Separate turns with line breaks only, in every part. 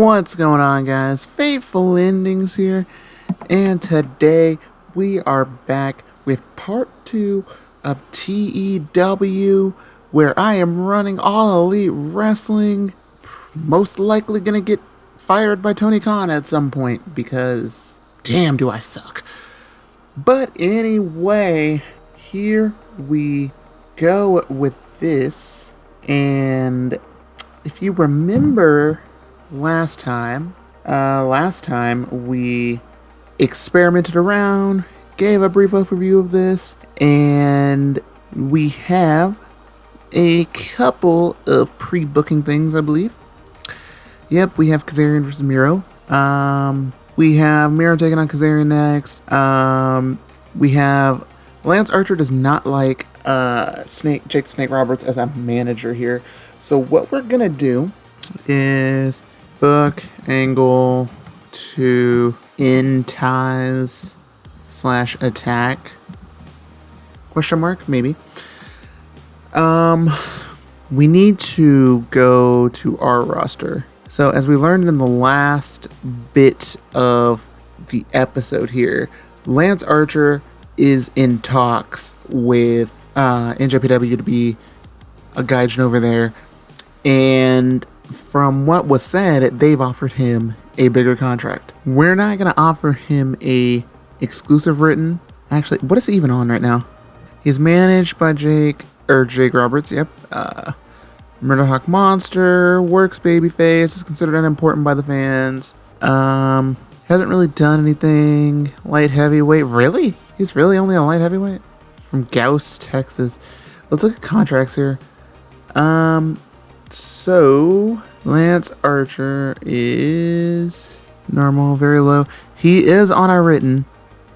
What's going on, guys? FatefulEndingz here, and today we are back with part 2 of TEW, where I am running All Elite Wrestling. Most likely gonna get fired by Tony Khan at some point, because damn do I suck. But anyway, here we go with this, and if you remember last time we experimented around, gave a brief overview of this, and we have a couple of pre-booking things, I believe. Yep, we have Kazarian versus Miro. We have Miro taking on Kazarian next. We have Lance Archer does not like Jake the Snake Roberts as a manager here. So what we're gonna do is book Angle to end ties / attack ? Maybe. We need to go to our roster. So as we learned in the last bit of the episode here, Lance Archer is in talks with NJPW to be a gaijin over there, and from what was said, they've offered him a bigger contract. We're not going to offer him a exclusive written. Actually, what is he even on right now? He's managed by Jake Roberts, yep. Murderhawk Monster, works babyface, is considered unimportant by the fans. Hasn't really done anything. Light heavyweight, really? He's really only a light heavyweight? From Gauss, Texas. Let's look at contracts here. So Lance Archer is normal, very low. He is on our written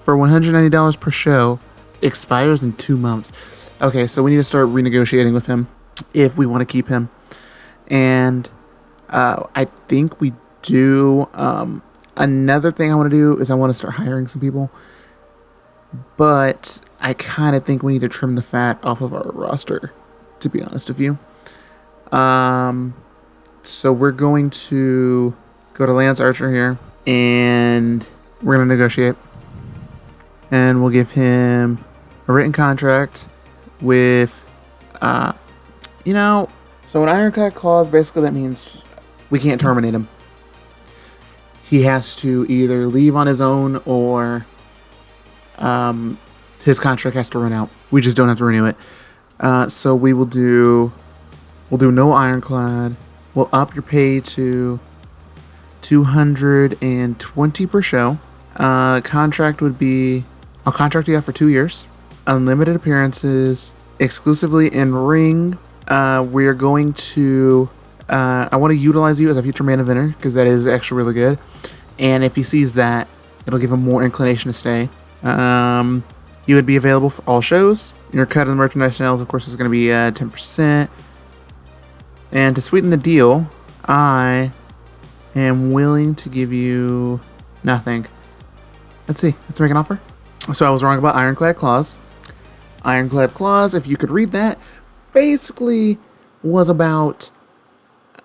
for $190 per show. Expires in 2 months. Okay, so we need to start renegotiating with him if we want to keep him. And I think we do. Another thing I want to do is I want to start hiring some people. But I kind of think we need to trim the fat off of our roster, to be honest with you. So we're going to go to Lance Archer here, and we're going to negotiate. And we'll give him a written contract with, so an ironclad clause, basically that means we can't terminate him. He has to either leave on his own or his contract has to run out. We just don't have to renew it. So we'll do no ironclad. We'll up your pay to $220 per show. Contract would be, I'll contract you out for 2 years. Unlimited appearances, exclusively in ring. We're going to, I want to utilize you as a future main eventer because that is actually really good. And if he sees that, it'll give him more inclination to stay. You would be available for all shows. Your cut of the merchandise sales, of course, is going to be 10%. And to sweeten the deal, I am willing to give you nothing. Let's see. Let's make an offer. So I was wrong about Ironclad Clause. Ironclad Clause, if you could read that, basically was about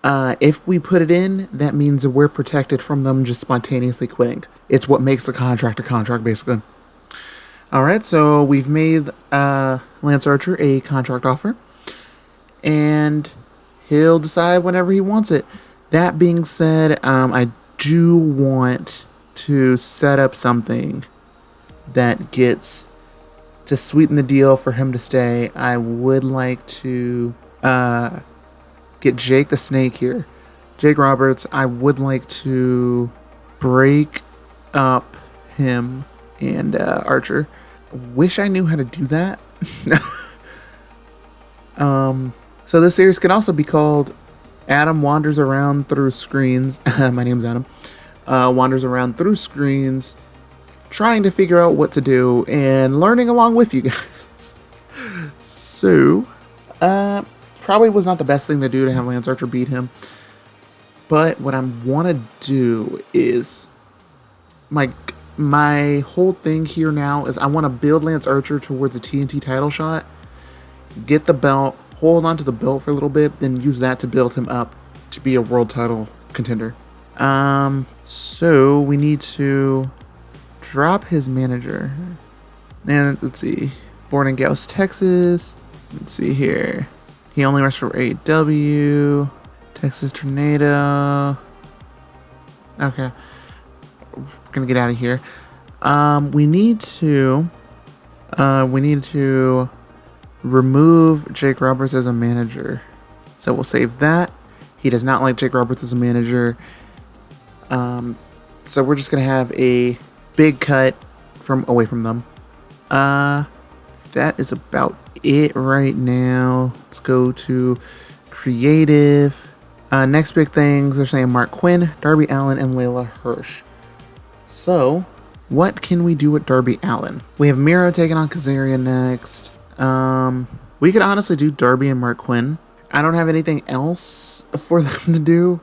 if we put it in, that means that we're protected from them just spontaneously quitting. It's what makes the contract a contract, basically. Alright, so we've made Lance Archer a contract offer. And he'll decide whenever he wants it. That being said, I do want to set up something that gets to sweeten the deal for him to stay. I would like to get Jake the Snake here. Jake Roberts, I would like to break up him and Archer. Wish I knew how to do that. So this series can also be called Adam Wanders Around Through Screens. My name's Adam. Wanders around through screens, trying to figure out what to do and learning along with you guys. So, probably was not the best thing to do to have Lance Archer beat him. But what I want to do is my whole thing here now is I want to build Lance Archer towards a TNT title shot, get the belt, hold on to the belt for a little bit, then use that to build him up to be a world title contender. So we need to drop his manager. And let's see. Born in Gauss, Texas. Let's see here. He only works for AEW. Texas Tornado. Okay. We're gonna get out of here. We need to remove Jake Roberts as a manager. So we'll save that. He does not like Jake Roberts as a manager. So we're just gonna have a big cut from away from them. That is about it right now. Let's go to creative. Next big things, they're saying Mark Quinn, Darby Allin, and Layla Hirsch. So, what can we do with Darby Allin? We have Miro taking on Kazarian next. We could honestly do Darby and Mark Quinn. I don't have anything else for them to do,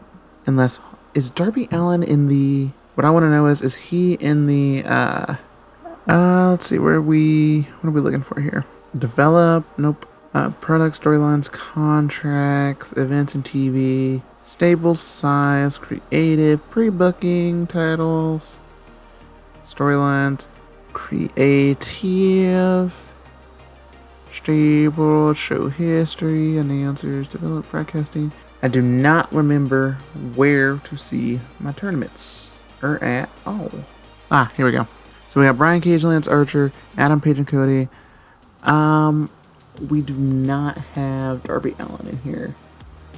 unless is Darby Allin in the? What I want to know is he in the? Let's see, what are we looking for here? Develop, nope. Product, storylines, contracts, events and TV, stable size, creative, pre-booking, titles, storylines, creative, stable, show history, announcers, develop, broadcasting. I do not remember where to see my tournaments or at all. Here we go. So we have Brian Cage, Lance Archer, Adam Page and Cody. We do not have Darby Allin in here,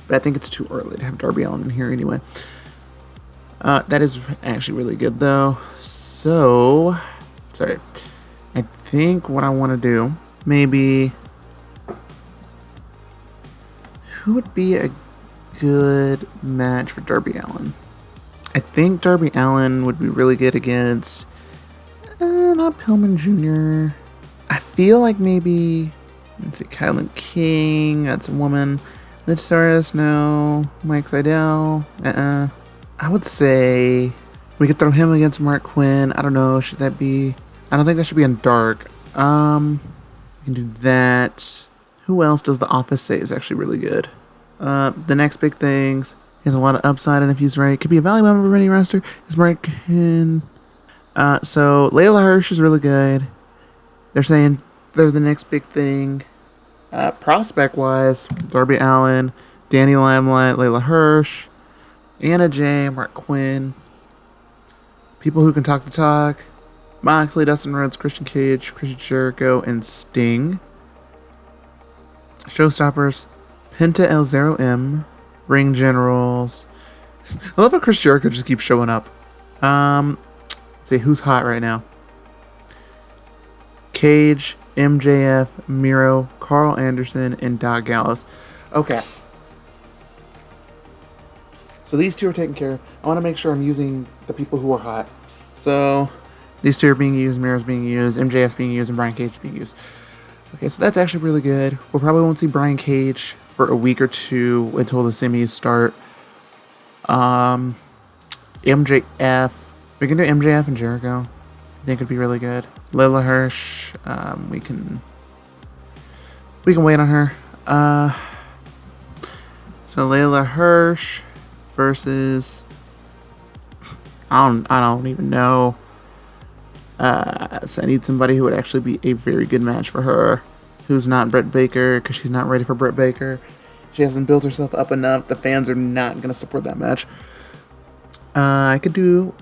but I think it's too early to have Darby Allin in here anyway. That is actually really good though. So, sorry. I think what I want to do, maybe, who would be a good match for Darby Allin? I think Darby Allin would be really good against, not Pillman Jr. I feel like maybe, let's see, Kylan King, that's a woman. Luchasaurus, no. Mike Seidel, I would say we could throw him against Mark Quinn. I don't know, should that be, I don't think that should be on Dark. We can do that. Who else does The Office say is actually really good? The next big things, he has a lot of upside, and if he's right, could be a value member of any roster. Is Mark Quinn. So Layla Hirsch is really good. They're saying they're the next big thing. Prospect-wise, Darby Allin, Danny Limelight, Layla Hirsch, Anna Jay, Mark Quinn. People who can talk the talk. Moxley, Dustin Rhodes, Christian Cage, Chris Jericho, and Sting. Showstoppers, Penta El Zero M, Ring Generals. I love how Chris Jericho just keeps showing up. Let's see, who's hot right now? Cage, MJF, Miro, Carl Anderson, and Doc Gallows. Okay. So these two are taken care of. I want to make sure I'm using the people who are hot. So these two are being used, Miro's being used, MJF's being used, and Brian Cage is being used. Okay, so that's actually really good. We'll probably won't see Brian Cage for a week or two until the semis start. MJF. We can do MJF and Jericho. I think it'd be really good. Layla Hirsch. We can wait on her. So Layla Hirsch versus I don't even know. So I need somebody who would actually be a very good match for her, who's not Britt Baker, because she's not ready for Britt Baker. She hasn't built herself up enough. The fans are not going to support that match. I could do,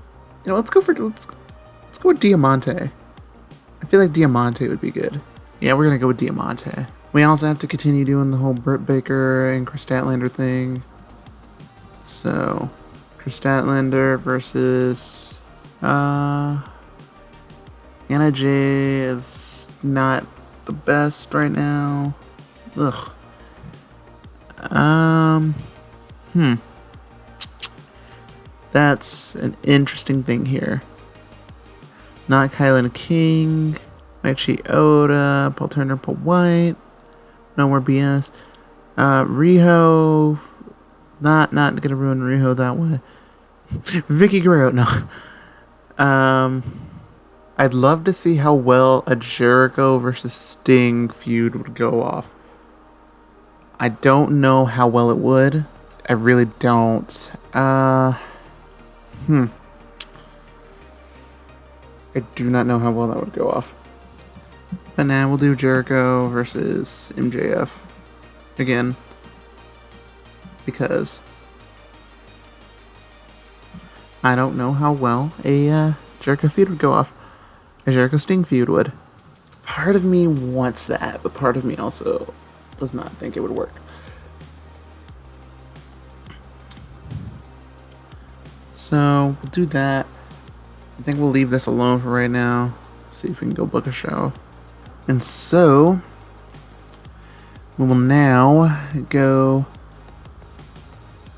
let's go with Diamante. I feel like Diamante would be good. Yeah, we're going to go with Diamante. We also have to continue doing the whole Britt Baker and Chris Statlander thing. So, Chris Statlander versus Anna Jay is not the best right now. Ugh. That's an interesting thing here. Not Kylan King, Michi Oda, Paul Turner, Paul White. No more BS. Riho. Not gonna ruin Riho that way. Vicky Guerrero, no. I'd love to see how well a Jericho versus Sting feud would go off. I don't know how well it would. I really don't. I do not know how well that would go off. But now we'll do Jericho versus MJF again. Because I don't know how well a Jericho feud would go off. A Jericho Sting feud would. Part of me wants that, but part of me also does not think it would work. So we'll do that. I think we'll leave this alone for right now. See if we can go book a show. And so we will now go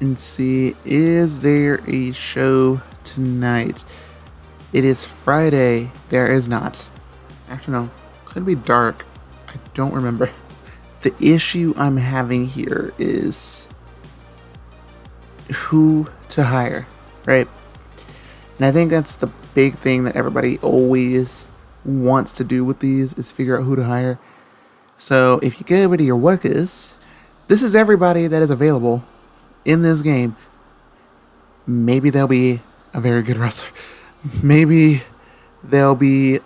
and see, is there a show tonight? It is Friday. There is not. Actually, no. Could be dark. I don't remember. The issue I'm having here is who to hire, right? And I think that's the big thing that everybody always wants to do with these is figure out who to hire. So if you go over to your workers, this is everybody that is available in this game. Maybe they'll be a very good wrestler. Maybe they'll be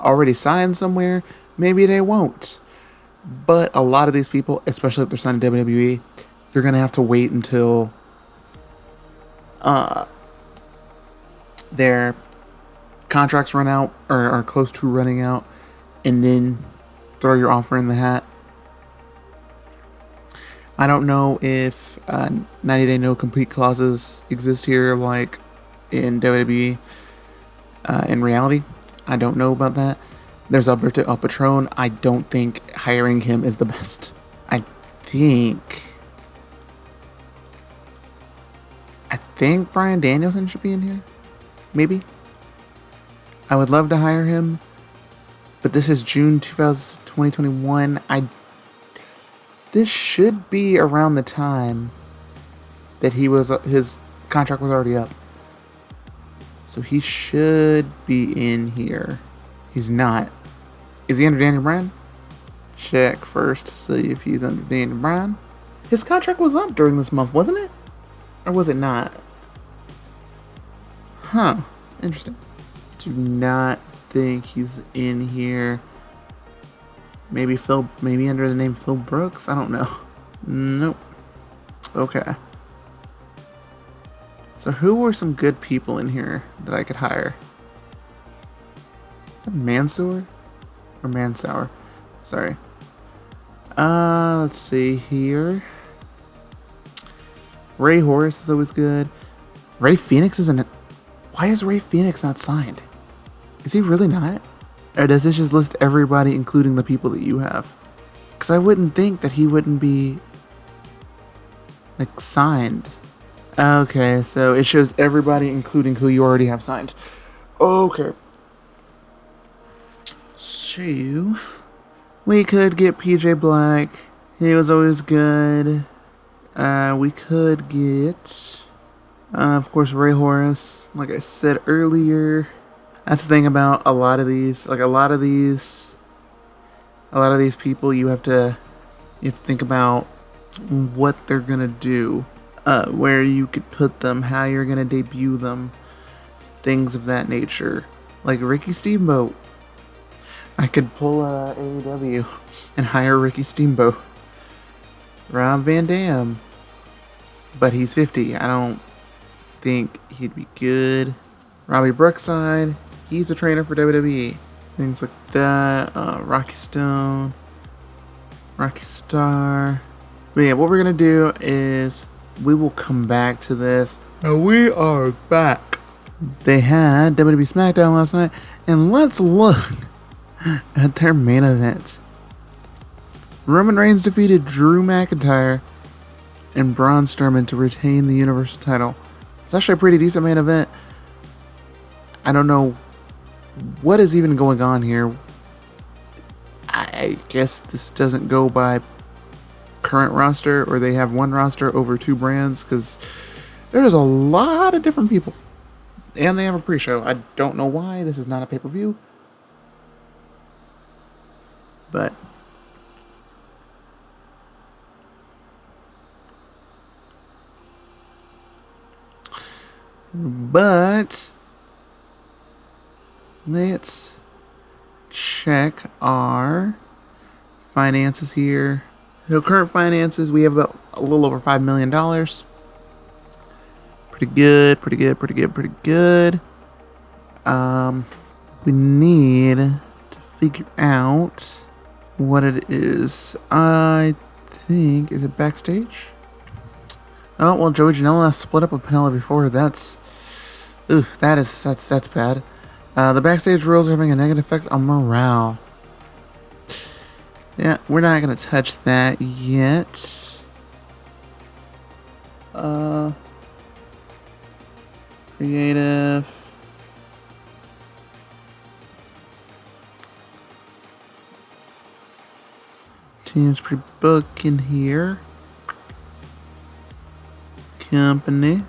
already signed somewhere. Maybe they won't. But a lot of these people, especially if they're signed to WWE, you're going to have to wait until their contracts run out or are close to running out, and then throw your offer in the hat. I don't know if 90-day no compete clauses exist here like in WWE. In reality, I don't know about that. There's Alberto El Patron. I don't think hiring him is the best. I think Bryan Danielson should be in here. Maybe. I would love to hire him, but this is June 2021. This should be around the time that his contract was already up. So he should be in here. He's not. Is he under Daniel Bryan? Check first to see if he's under Daniel Bryan. His contract was up during this month, wasn't it? Or was it not? Huh. Interesting. Do not think he's in here. Maybe under the name Phil Brooks? I don't know. Nope. Okay. So who were some good people in here that I could hire? Is that Mansoor? Or Mansour? Sorry. Let's see here. Ray Horace is always good. Ray Phoenix isn't. Why is Ray Phoenix not signed? Is he really not? Or does this just list everybody, including the people that you have? Because I wouldn't think that he wouldn't be like signed. Okay, so it shows everybody, including who you already have signed. Okay. So we could get PJ Black. He was always good. We could get, of course, Ray Horace. Like I said earlier, that's the thing about a lot of these. Like a lot of these people, you have to think about what they're gonna do, where you could put them, how you're gonna debut them, things of that nature. Like Ricky Steamboat. I could pull AEW and hire Ricky Steamboat. Rob Van Dam. But he's 50. I don't think he'd be good. Robbie Brookside. He's a trainer for WWE. Things like that. Rocky Stone. Rocky Star. But yeah, what we're going to do is we will come back to this. And we are back. They had WWE SmackDown last night. And let's look at their main event. Roman Reigns defeated Drew McIntyre and Braun Strowman to retain the Universal title. It's actually a pretty decent main event. I don't know what is even going on here. I guess this doesn't go by current roster, or they have one roster over two brands, because there's a lot of different people. And they have a pre-show. I don't know why. This is not a pay-per-view. But But let's check our finances here. So current finances, we have about a little over $5 million. Pretty good, pretty good, pretty good, pretty good. We need to figure out what it is. I think, is it backstage? Oh, well, Joey Janela split up with Penelope before. That's bad. The backstage rules are having a negative effect on morale. Yeah, we're not gonna touch that yet. Creative. Team's pre-booking here. Company.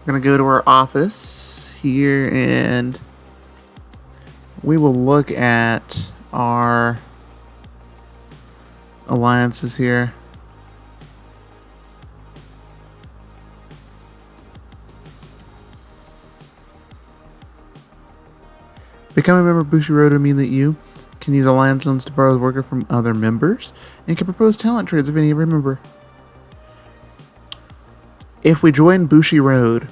We're gonna go to our office here and we will look at our alliances here. Becoming a member of Bushiroad would mean that you can use alliance zones to borrow the worker from other members and can propose talent trades if any member. If we join Bushiroad,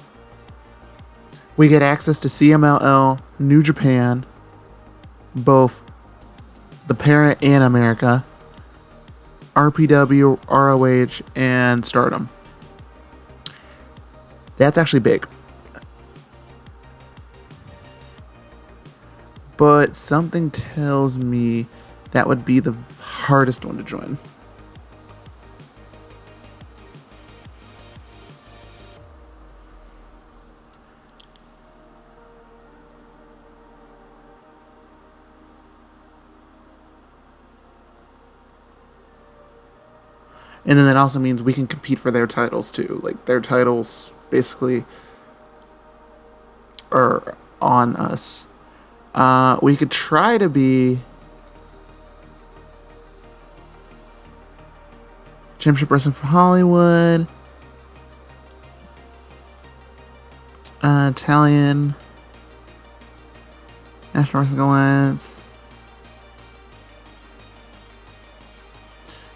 we get access to CMLL, New Japan, both the parent and America, RPW, ROH, and Stardom. That's actually big. But something tells me that would be the hardest one to join. And then that also means we can compete for their titles too. Like, their titles basically are on us. We could try to be Championship Wrestling for Hollywood, Italian National Wrestling Alliance,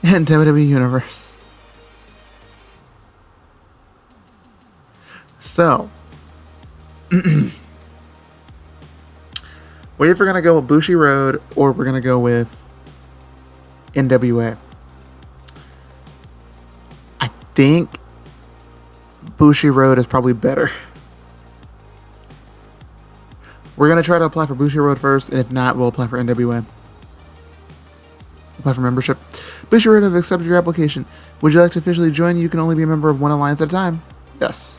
and WWE Universe. So, we're either going to go with Bushiroad or we're going to go with NWA. I think Bushiroad is probably better. We're going to try to apply for Bushiroad first, and if not, we'll apply for NWA. Apply for membership. Bushiroad have accepted your application. Would you like to officially join? You can only be a member of one alliance at a time. Yes.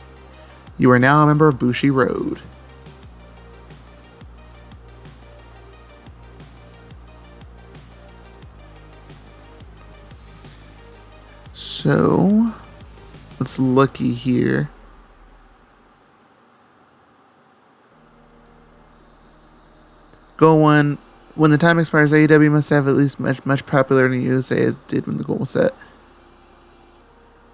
You are now a member of Bushiroad. So, let's looky here. Goal 1. When the time expires, AEW must have at least much popularity in the USA as it did when the goal was set.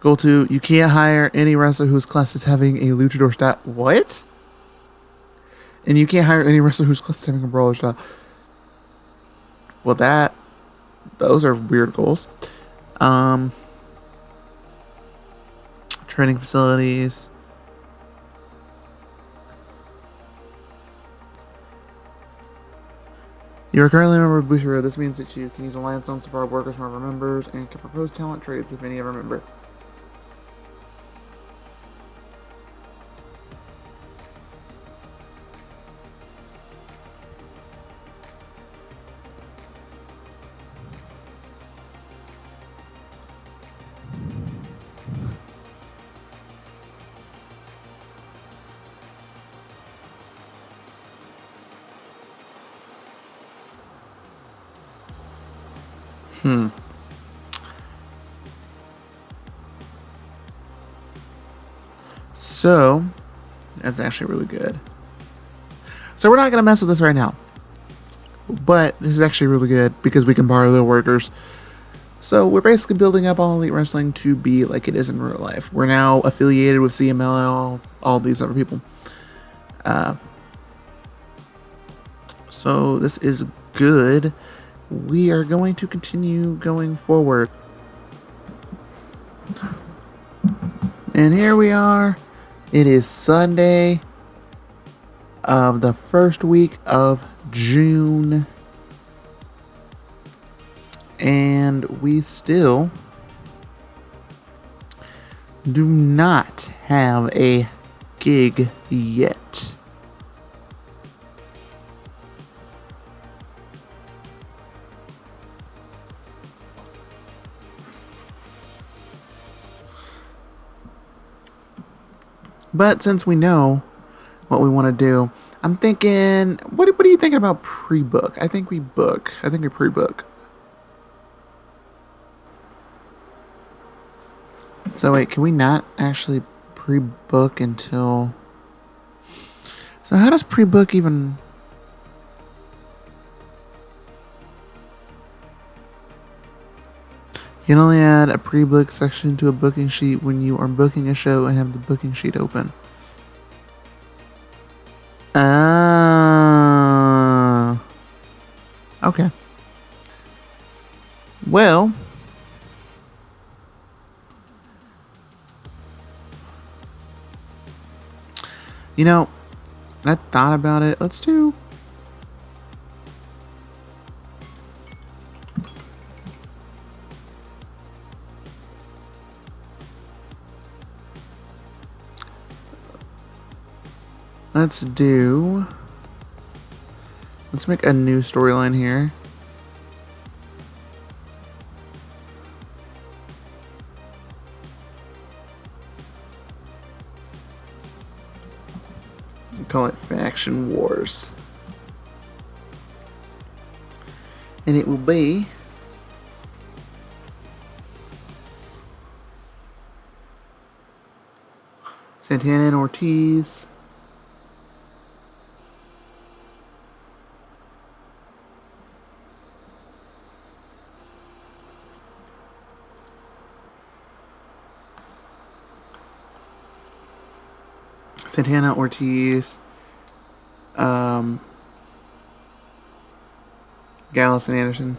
Goal 2. You can't hire any wrestler whose class is having a luchador style. What? And you can't hire any wrestler whose class is having a brawler style. Well, those are weird goals. Training facilities. You are currently a member of Bushiroad. This means that you can use alliance zones to borrow workers from other members and can propose talent trades if any ever member. So, that's actually really good. So we're not going to mess with this right now. But this is actually really good because we can borrow their workers So we're basically building up All Elite Wrestling to be like it is in real life. We're now affiliated with CML and all these other people. So this is good. We are going to continue going forward. And here we are. It is Sunday of the first week of June. And we still do not have a gig yet. But since we know what we want to do, I'm thinking, what are you thinking about pre-book? I think we pre-book. So wait, can we not actually pre-book until... So how does pre-book even... You can only add a pre-book section to a booking sheet when you are booking a show and have the booking sheet open. Okay. Well... You know, I thought about it. Let's do... Let's make a new storyline here. Call it Faction Wars. And it will be Santana and Ortiz. Santana, Ortiz, Gallus and Anderson.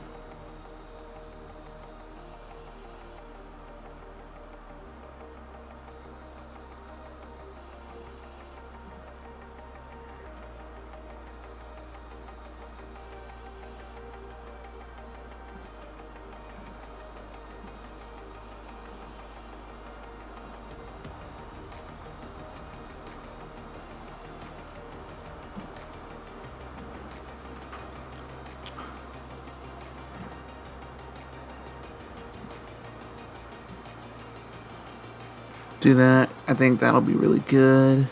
Do that. I think that'll be really good.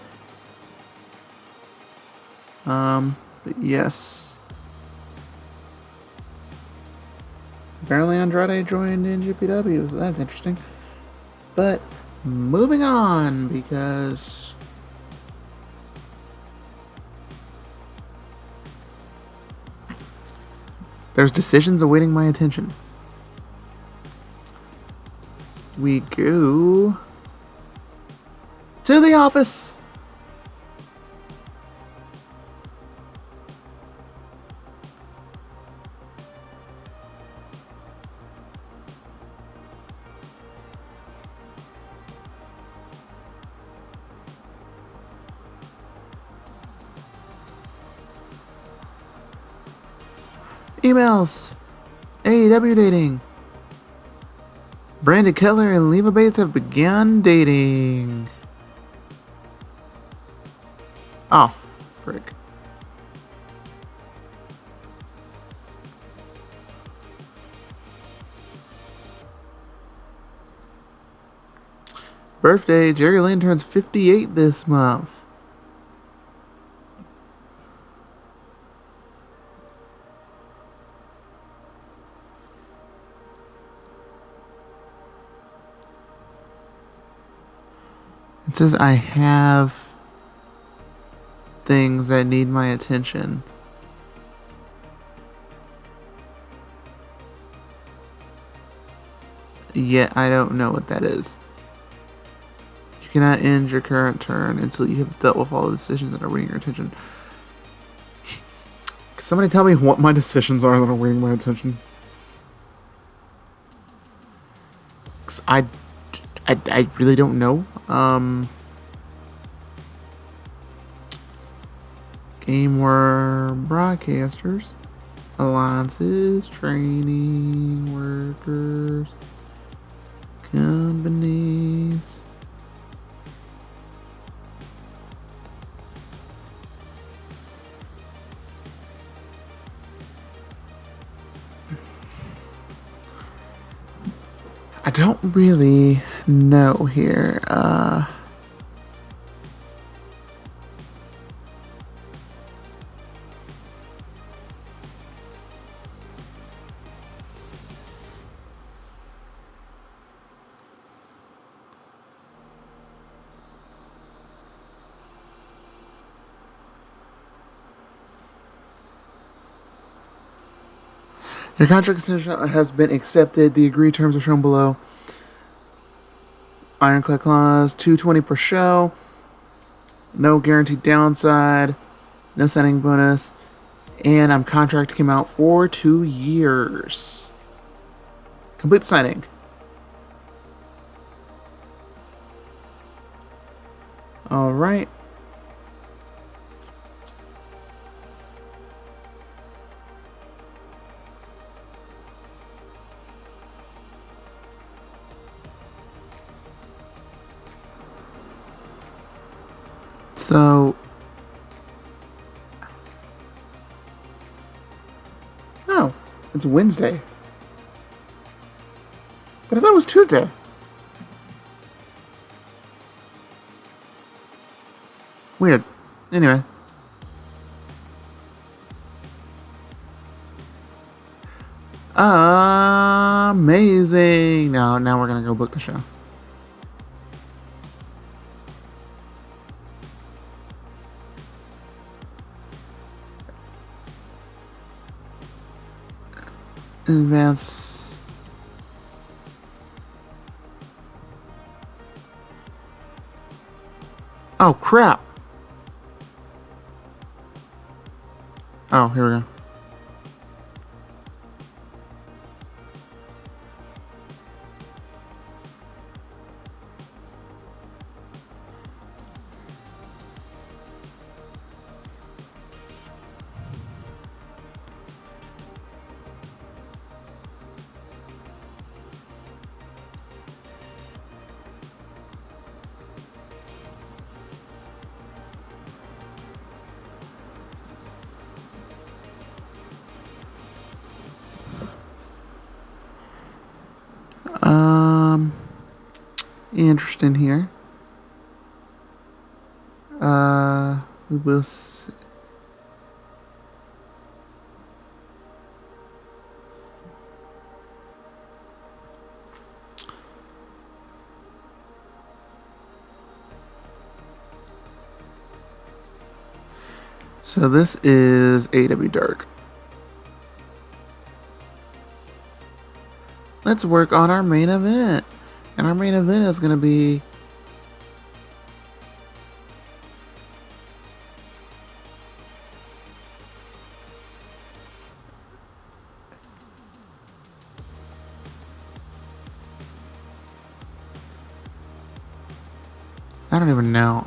But yes. Apparently Andrade joined in GPW, so that's interesting. But moving on, because there's decisions awaiting my attention. We go to the office. Emails. AEW dating. Brandon Kettler and Leva Bates have begun dating. Oh, frick. Birthday, Jerry Lynn turns 58 this month. It says I have things that need my attention. Yet I don't know what that is. You cannot end your current turn until you have dealt with all the decisions that are winning your attention. Can somebody tell me what my decisions are that are winning my attention? 'Cause I really don't know. Game worm broadcasters, alliances, training workers, companies. I don't really know here. Your contract extension has been accepted. The agreed terms are shown below. Ironclad clause, 220 per show. No guaranteed downside. No signing bonus. And I'm contract came out for 2 years. Complete signing. All right. So, oh, it's Wednesday. But I thought it was Tuesday. Weird. Anyway. Amazing. Now we're gonna go book the show. Advance. Oh crap. Oh, here we go. Interesting here. We will see. So this is AW Dark. Let's work on our main event. And our main event is going to be I don't even know.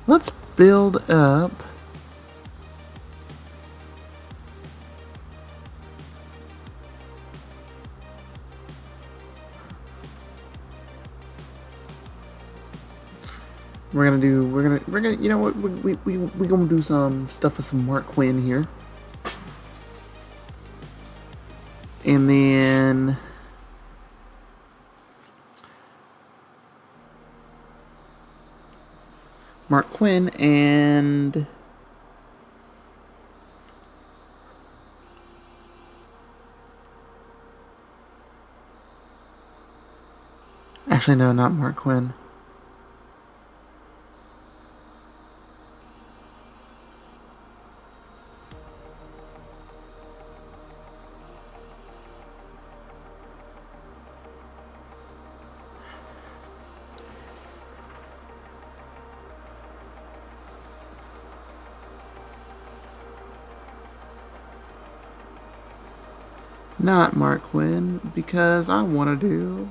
Let's build up. We're gonna, you know what, we're gonna do some stuff with some Mark Quinn here. And then Mark Quinn and Actually, no, not Mark Quinn. Not Mark Quinn, because I want to do...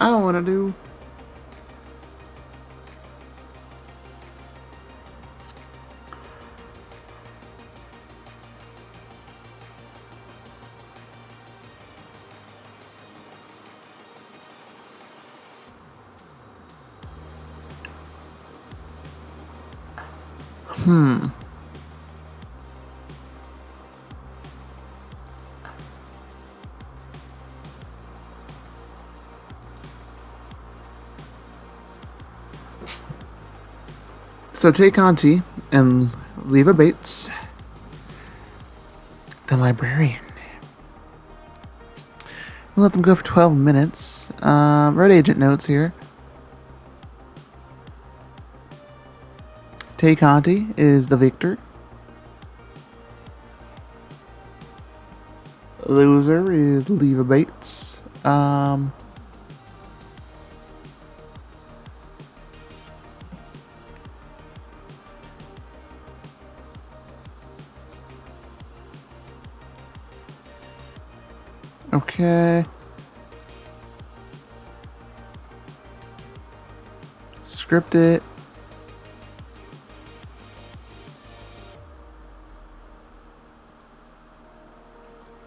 I want to do... So take Conti and Leva Bates, the librarian. We'll let them go for 12 minutes. Road agent notes here. Tay Conti is the victor. Loser is Leva Bates. Okay. Script it.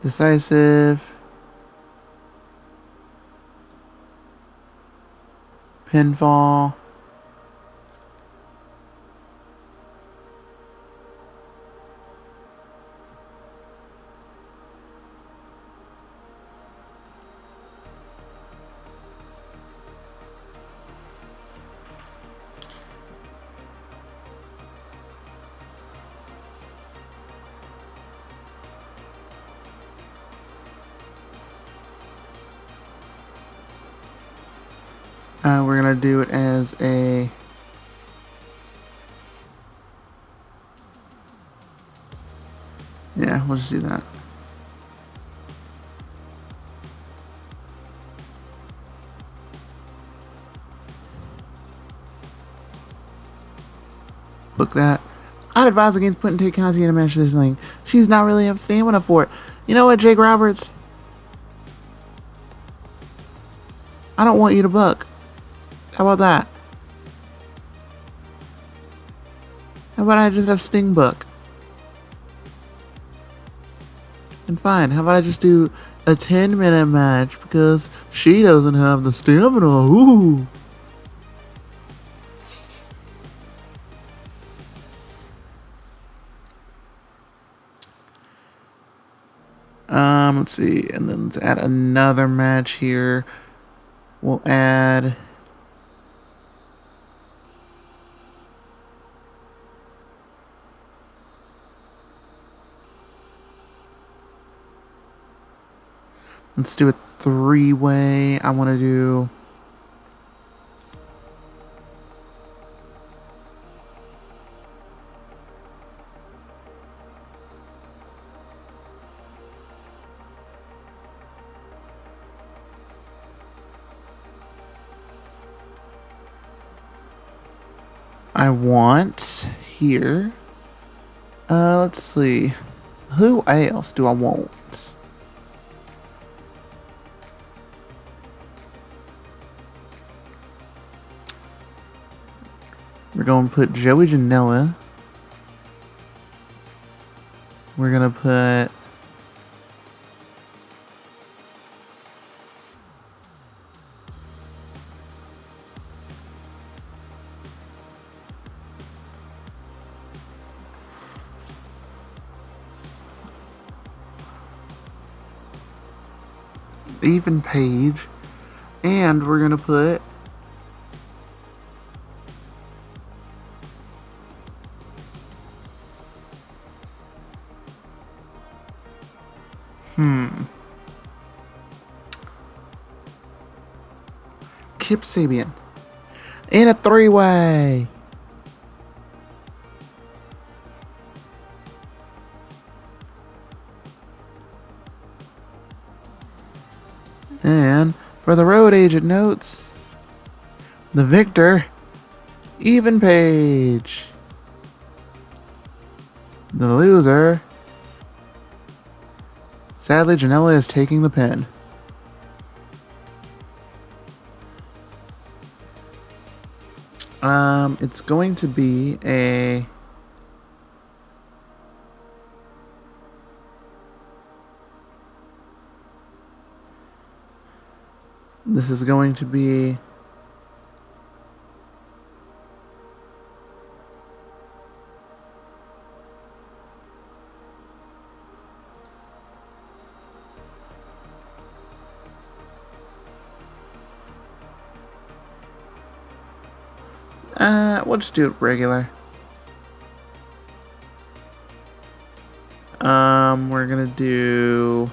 Decisive. Pinfall. We're gonna do it as a... Yeah, we'll just do that. Book that. I'd advise against putting Tay Conti in a match this lane. She's not really have stamina for it. You know what, Jake Roberts? I don't want you to book. How about that? How about I just have Sting book? And fine, how about I just do a 10-minute match because she doesn't have the stamina. Ooh. Let's see, and then let's add another match here. We'll add... Let's do a 3-way. I want to do... I want here... let's see. Who else do I want? We're going to put Joey Janela. We're going to put... Even Page. And we're going to put... Kip Sabian. In a three-way. And for the road agent notes, the victor, Even Page. The loser, sadly, Janela is taking the pin. It's going to be a... This is going to be... we'll just do it regular. We're gonna do...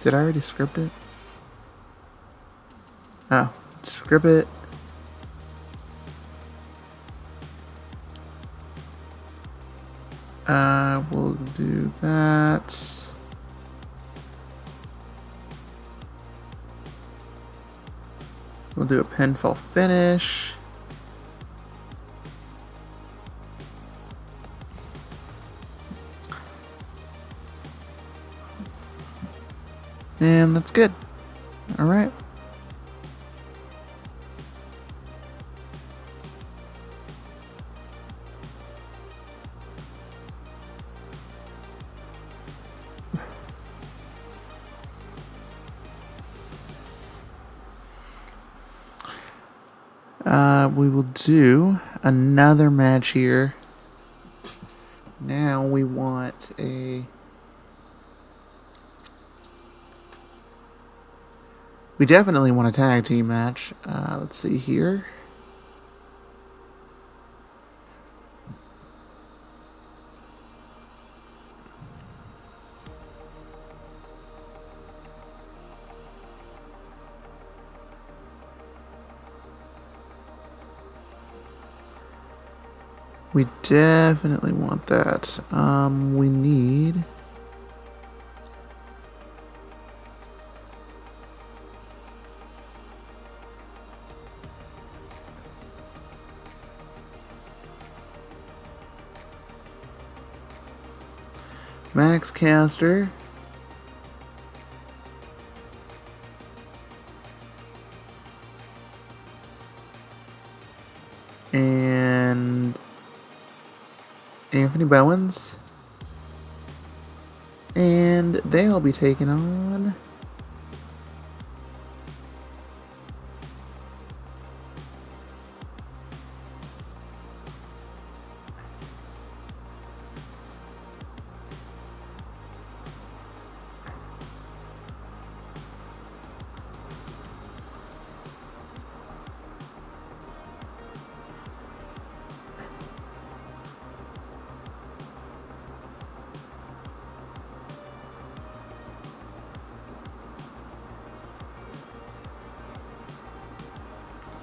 Did I already script it? Oh, script it. We'll do that. We'll do a pinfall finish. And that's good. All right. We will do another match here. Now we want a... We definitely want a tag team match. Let's see here. We definitely want that. We need... Max Caster. And Anthony Bowens. And they'll be taking on...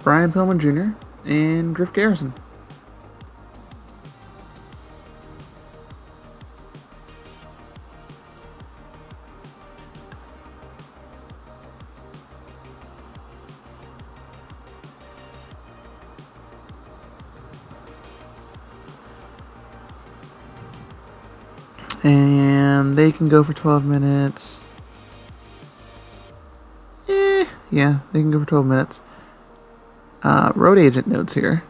Brian Pillman Jr. and Griff Garrison. And they can go for 12 minutes. Yeah, they can go for 12 minutes. Road agent notes here.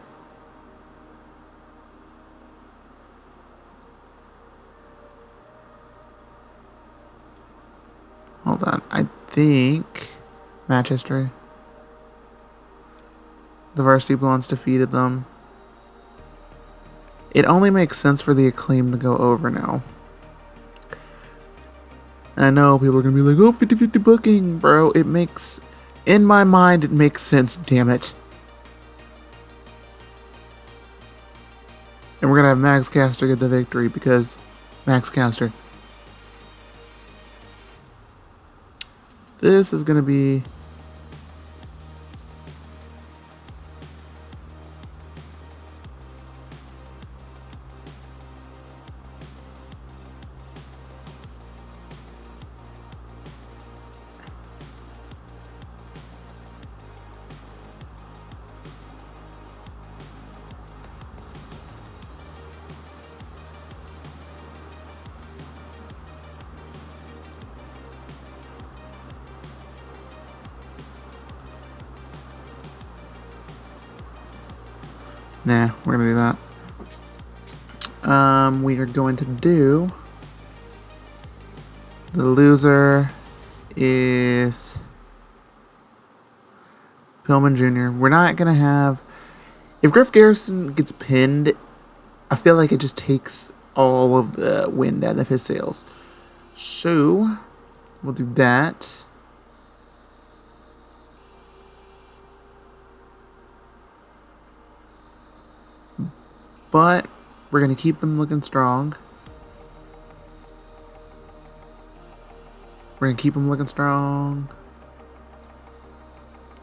Hold on. I think match history. The Varsity Blondes defeated them. It only makes sense for the Acclaim to go over now. And I know people are going to be like, oh, 50-50 booking, bro. It makes... In my mind, it makes sense, damn it. And we're going to have Max Caster get the victory because Max Caster. This is gonna be... Nah, we're gonna do that. We are going to do... The loser is Pillman Jr. We're not gonna have... If Griff Garrison gets pinned, I feel like it just takes all of the wind out of his sails. So, we'll do that. But we're going to keep them looking strong. We're going to keep them looking strong.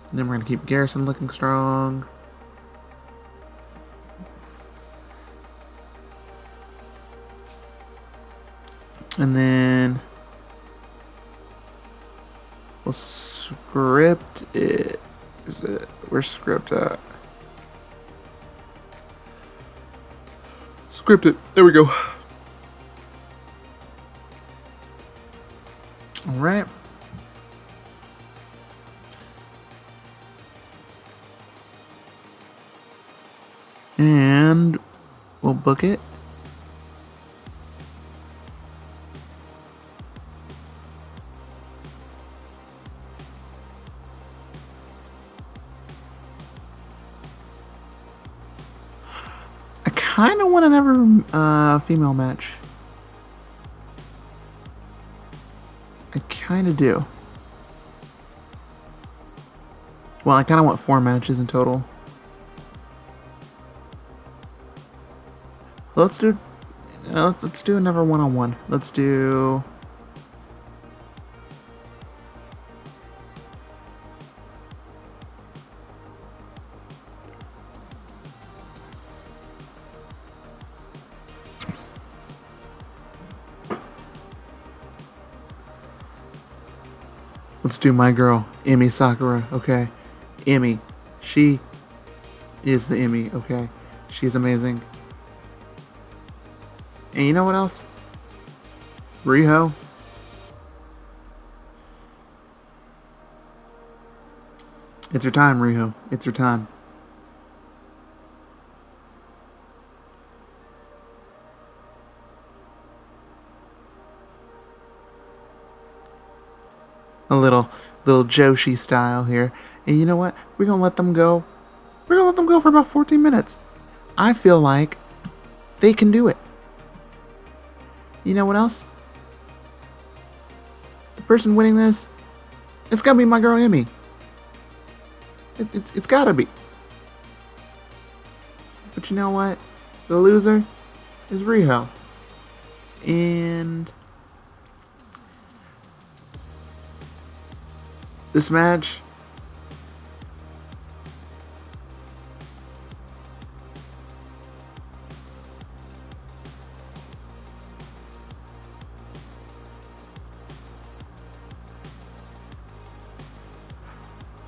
And then we're going to keep Garrison looking strong. And then we'll script it. Where's script at? Script it. There we go. All right. And we'll book it. I kind of want another female match. I kind of do. Well, I kind of want 4 matches in total. Let's do another one-on-one. Let's do... Let's do my girl, Emi Sakura, okay? Emi. She is the Emi, okay? She's amazing. And you know what else? Riho. It's your time, Riho. It's your time. A little Joshi style here. And you know what? We're going to let them go. We're going to let them go for about 14 minutes. I feel like they can do it. You know what else? The person winning this, it's got to be my girl, Emi. It's got to be. But you know what? The loser is Riho. And... this match,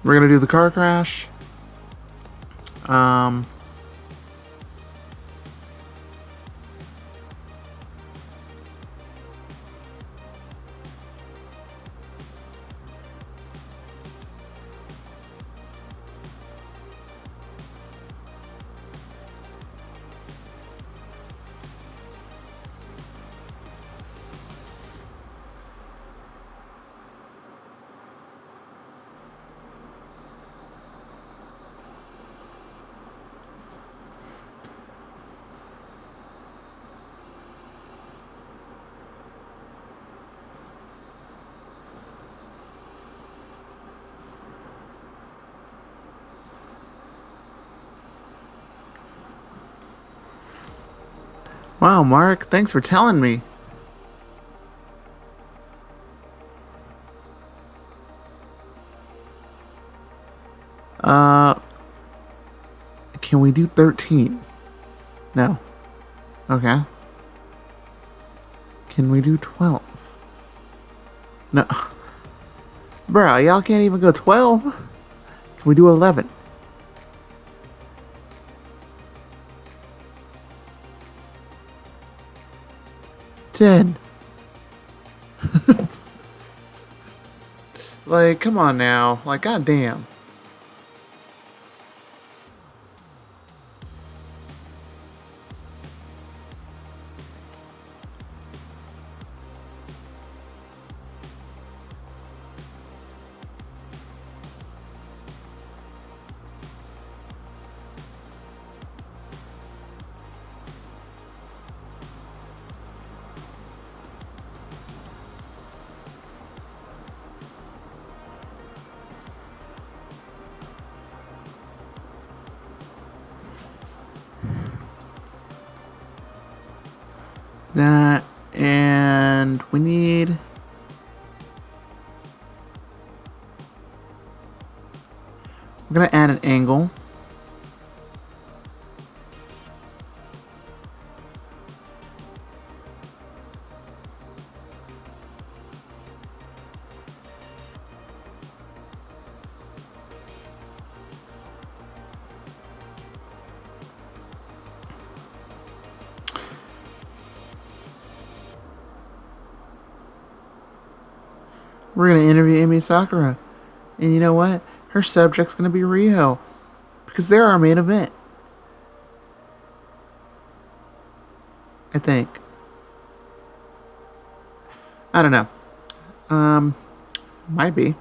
we're gonna do the car crash. Wow, Mark, thanks for telling me. Can we do 13? No. Okay. Can we do 12? No. Bruh, y'all can't even go 12? Can we do 11? Ten. Like, come on now. Like, goddamn. That, and we need... We're gonna add an angle. We're gonna interview Amy Sakura. And you know what? Her subject's gonna be Rio. Because they're our main event. I think. I don't know. Might be.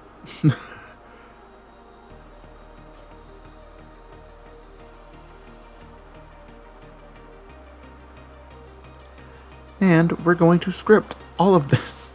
And we're going to script all of this.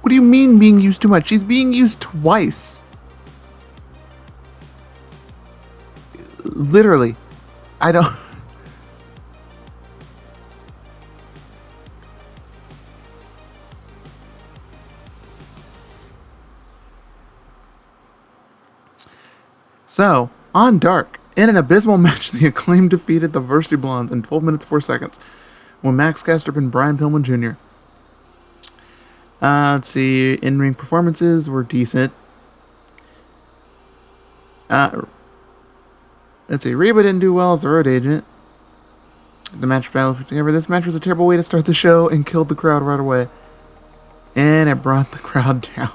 What do you mean being used too much? She's being used twice. Literally. I don't... So, on Dark, in an abysmal match, the Acclaim defeated the Varsity Blondes in 12 minutes 4 seconds when Max Castrop and Brian Pillman Jr. Let's see, in-ring performances were decent. Let's see, Reba didn't do well as the road agent. The match battle put together. This match was a terrible way to start the show and killed the crowd right away. And it brought the crowd down.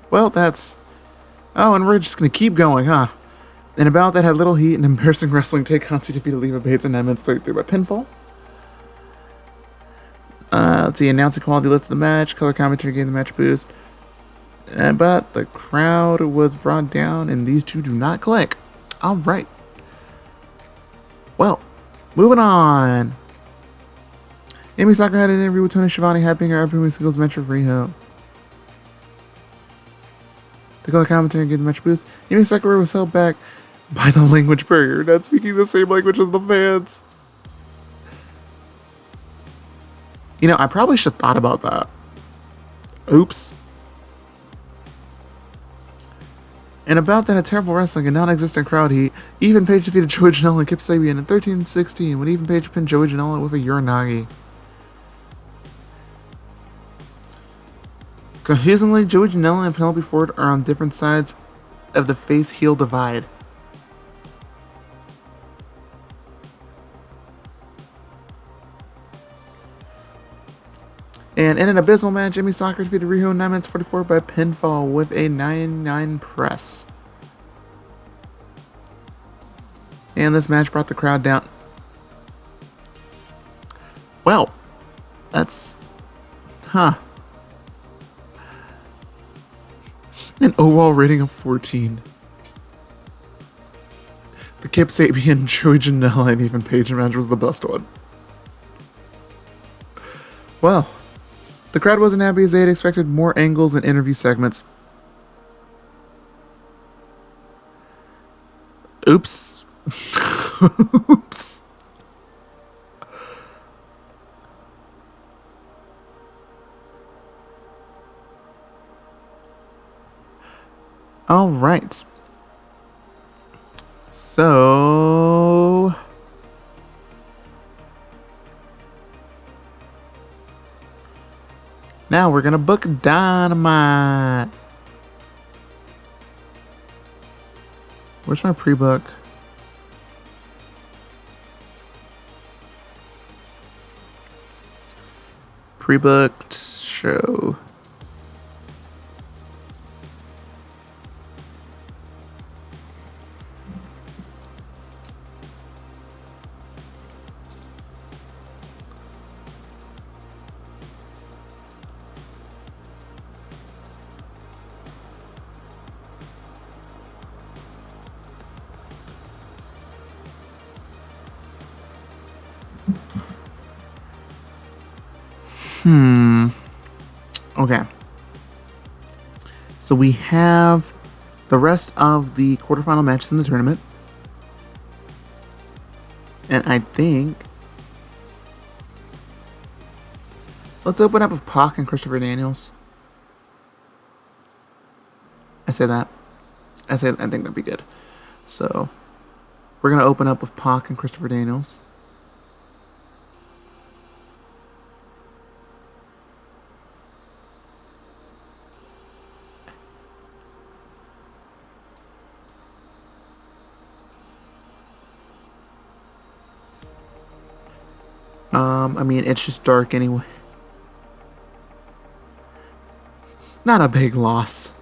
Well, that's... Oh, and we're just going to keep going, huh? And about that had little heat and embarrassing wrestling take. Hansi defeated Leva Bates in 9 minutes 33 by pinfall. Let's see, announcing quality lifted the match. Color commentary gave the match a boost. But the crowd was brought down, and these two do not click. All right. Well, moving on. Amy Sakura had an interview with Tony Schiavone, hyping her upcoming singles match with Riho. The color commentary gave the match a boost. Amy Sakura was held back by the language barrier, not speaking the same language as the fans. You know, I probably should have thought about that. Oops. And about that, a terrible wrestling and non-existent crowd heat, Ethan Page defeated Joey Janela and Kip Sabian in 13-16 when Ethan Page pinned Joey Janela with a Uranagi. Confusingly, Joey Janela and Penelope Ford are on different sides of the face-heel divide. And in an abysmal match, Amy Sakura defeated Riho in 9 minutes 44 by pinfall with a 9-9 press. And this match brought the crowd down. Well, that's... Huh. An overall rating of 14. The Kip Sabian, Joey Janela, and even Page match was the best one. Well, the crowd wasn't happy as they had expected more angles and interview segments. Oops. Oops. All right. So... now we're gonna book Dynamite. Where's my pre-book? Pre-booked show. Okay. So we have the rest of the quarterfinal matches in the tournament. And I think... let's open up with Pac and Christopher Daniels. I think that'd be good. So, we're going to open up with Pac and Christopher Daniels. I mean, it's just dark anyway. Not a big loss.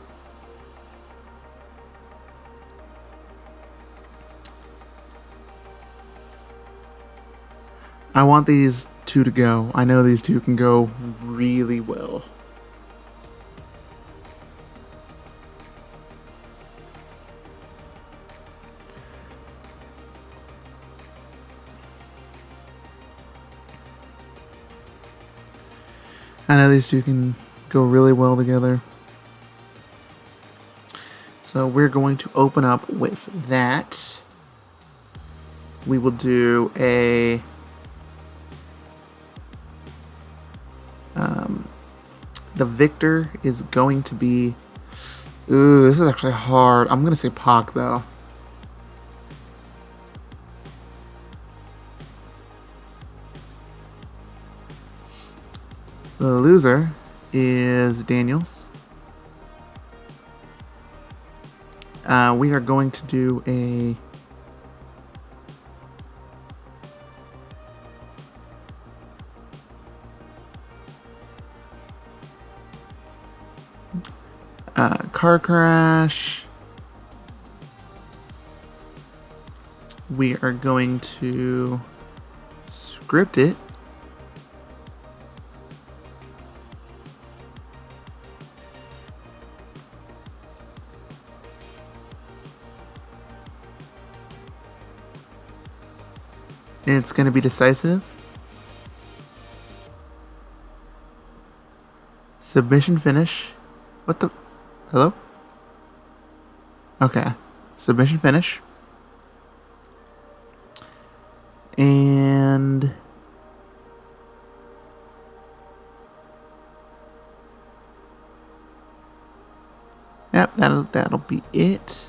I want these two to go. I know these two can go really well. I know these two can go really well together. So we're going to open up with that. We will do a... the victor is going to be... ooh, this is actually hard. I'm going to say Pac, though. The loser is Daniels. We are going to do a... car crash. We are going to script it. And it's going to be decisive. Submission finish. What the... hello? Okay. Submission finish. And... yep, that'll be it.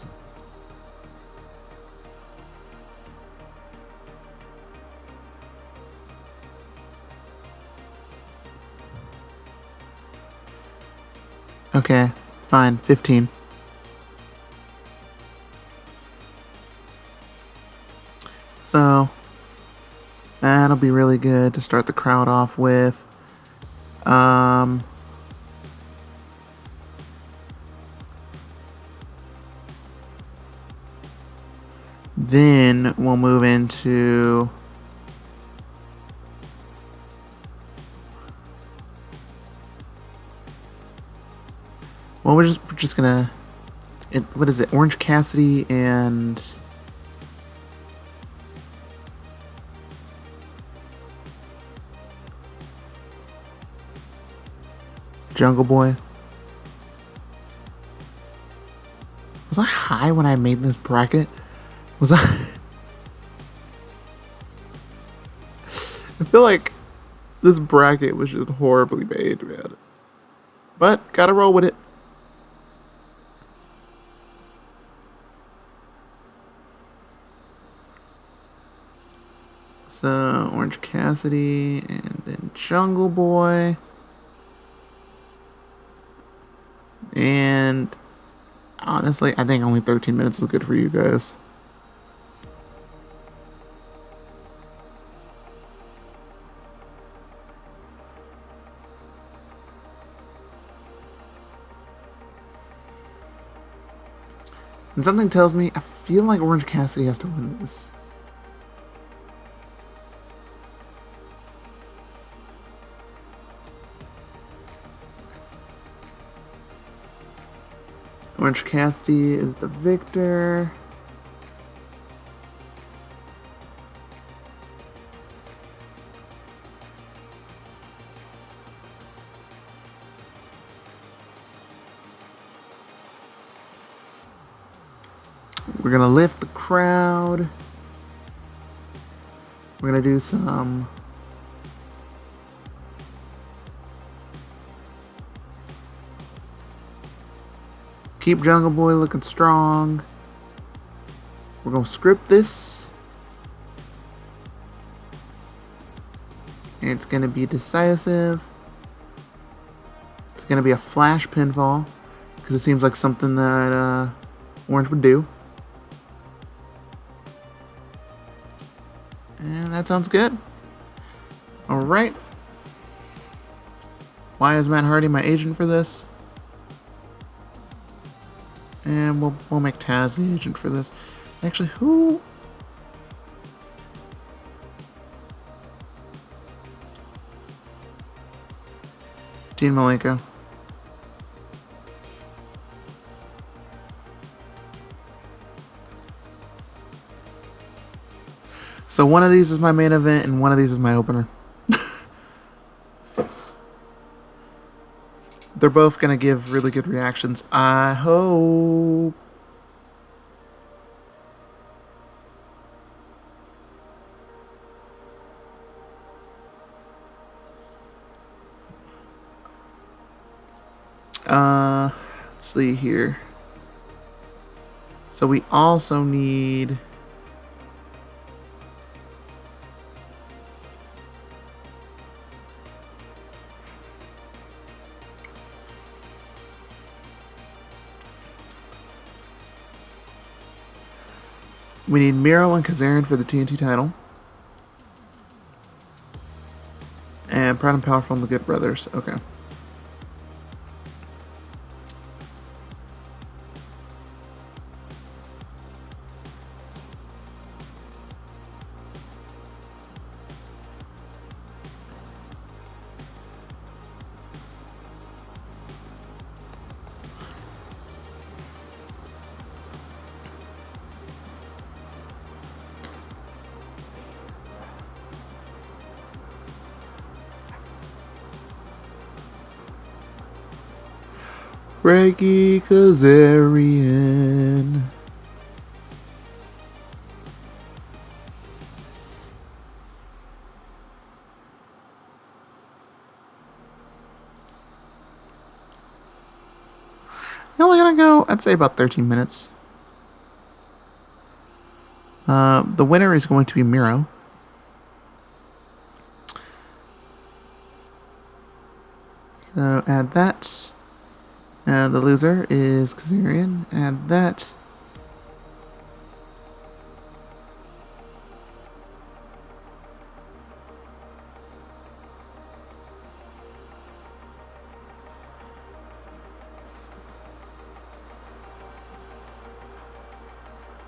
Okay, fine. 15. So, that'll be really good to start the crowd off with. Then we'll move into Well, we're just gonna. What is it? Orange Cassidy and Jungle Boy. Was I high when I made this bracket? Was I? I feel like this bracket was just horribly made, man. But gotta roll with it. So Orange Cassidy and then Jungle Boy. And honestly, I think only 13 minutes is good for you guys. And something tells me I feel like Orange Cassidy has to win this. Orange Cassidy is the victor. We're gonna lift the crowd. We're gonna do some keep Jungle Boy looking strong. We're gonna script this. And it's gonna be decisive. It's gonna be a flash pinfall. Because it seems like something that Orange would do. And that sounds good. Alright. Why is Matt Hardy my agent for this? And we'll make Taz the agent for this. Actually, who? Dean Malenko. So one of these is my main event and one of these is my opener. They're both going to give really good reactions. I hope. Let's see here. So we also need Miro and Kazarian for the TNT title. And Proud and Powerful and the Good Brothers. Okay. Frankie Kazarian. Only gonna go, I'd say about 13 minutes. The winner is going to be Miro. So add that. The loser is Kazarian. Add that.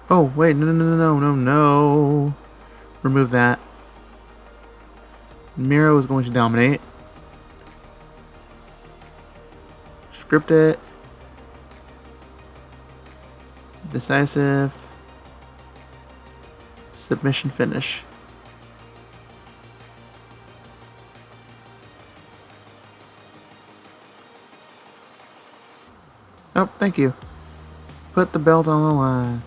Oh, wait, no. Remove that. Miro is going to dominate. Script it. Decisive. Submission finish. Oh, thank you. Put the belt on the line.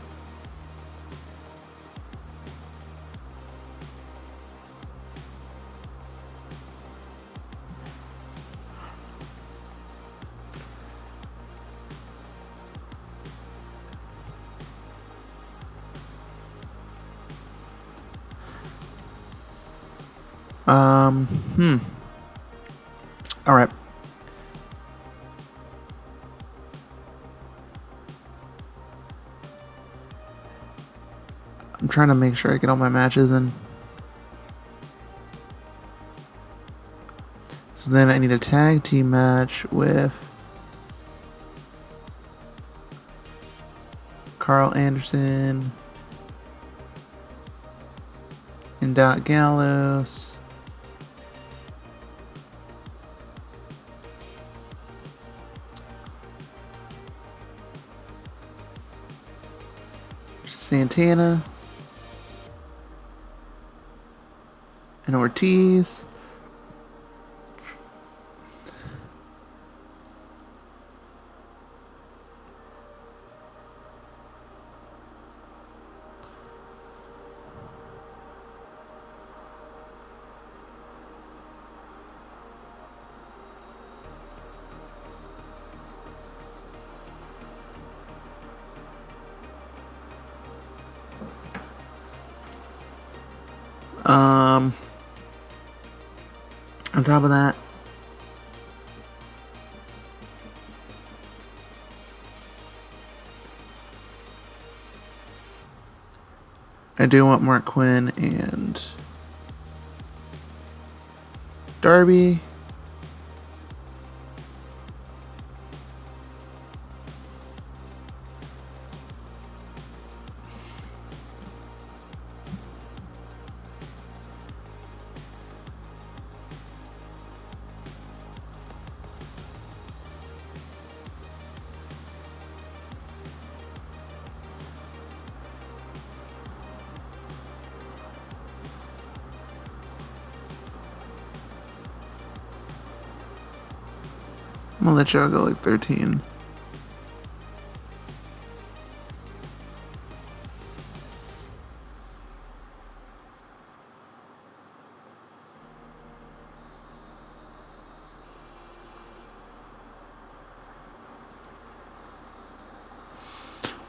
Hmm. All right. I'm trying to make sure I get all my matches in. So then I need a tag team match with Carl Anderson and Dot Gallows. Santana and Ortiz. On top of that, I do want Mark Quinn and Darby. I'm gonna let y'all go like 13.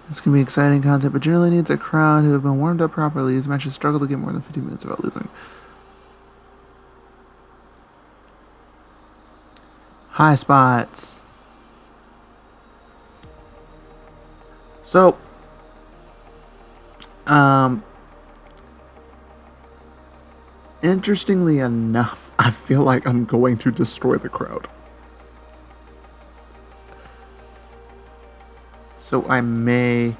This can be exciting content, but generally needs a crowd who have been warmed up properly. These matches struggle to get more than 15 minutes without losing. High spots. So, interestingly enough, I feel like I'm going to destroy the crowd. So I may...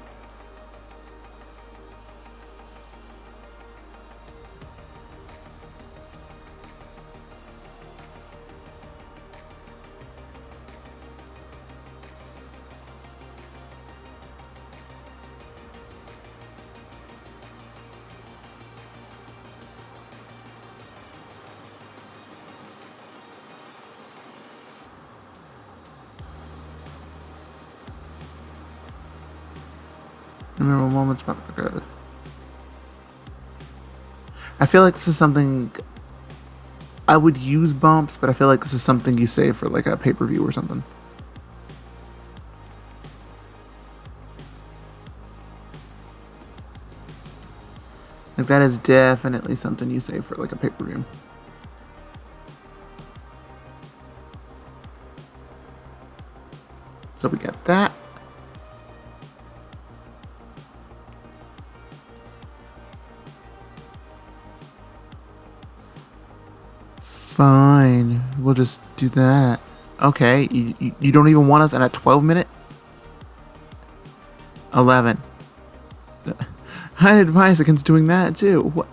Remember moments about the crowd. I feel like this is something... I would use bumps, but I feel like this is something you save for like a pay-per-view or something. Like that is definitely something you save for like a pay-per-view. So we got that. Fine, we'll just do that. Okay, you don't even want us at a 12-minute? 11. I'd advise against doing that too. What?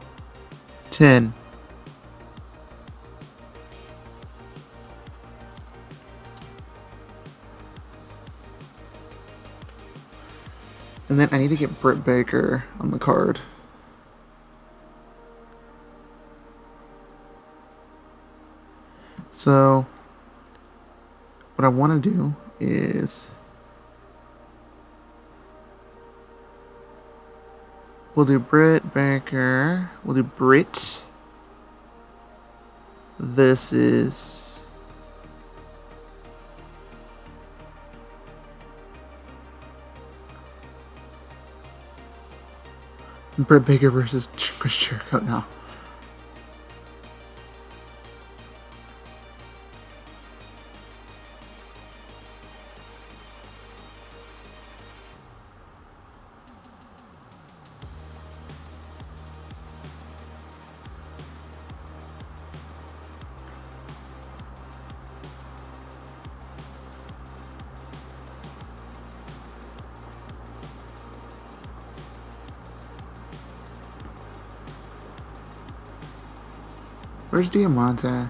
10. And then I need to get Britt Baker on the card. So, what I want to do is we'll do Britt Baker. We'll do Britt. This is Britt Baker versus Chris Jericho now. Where's Diamante?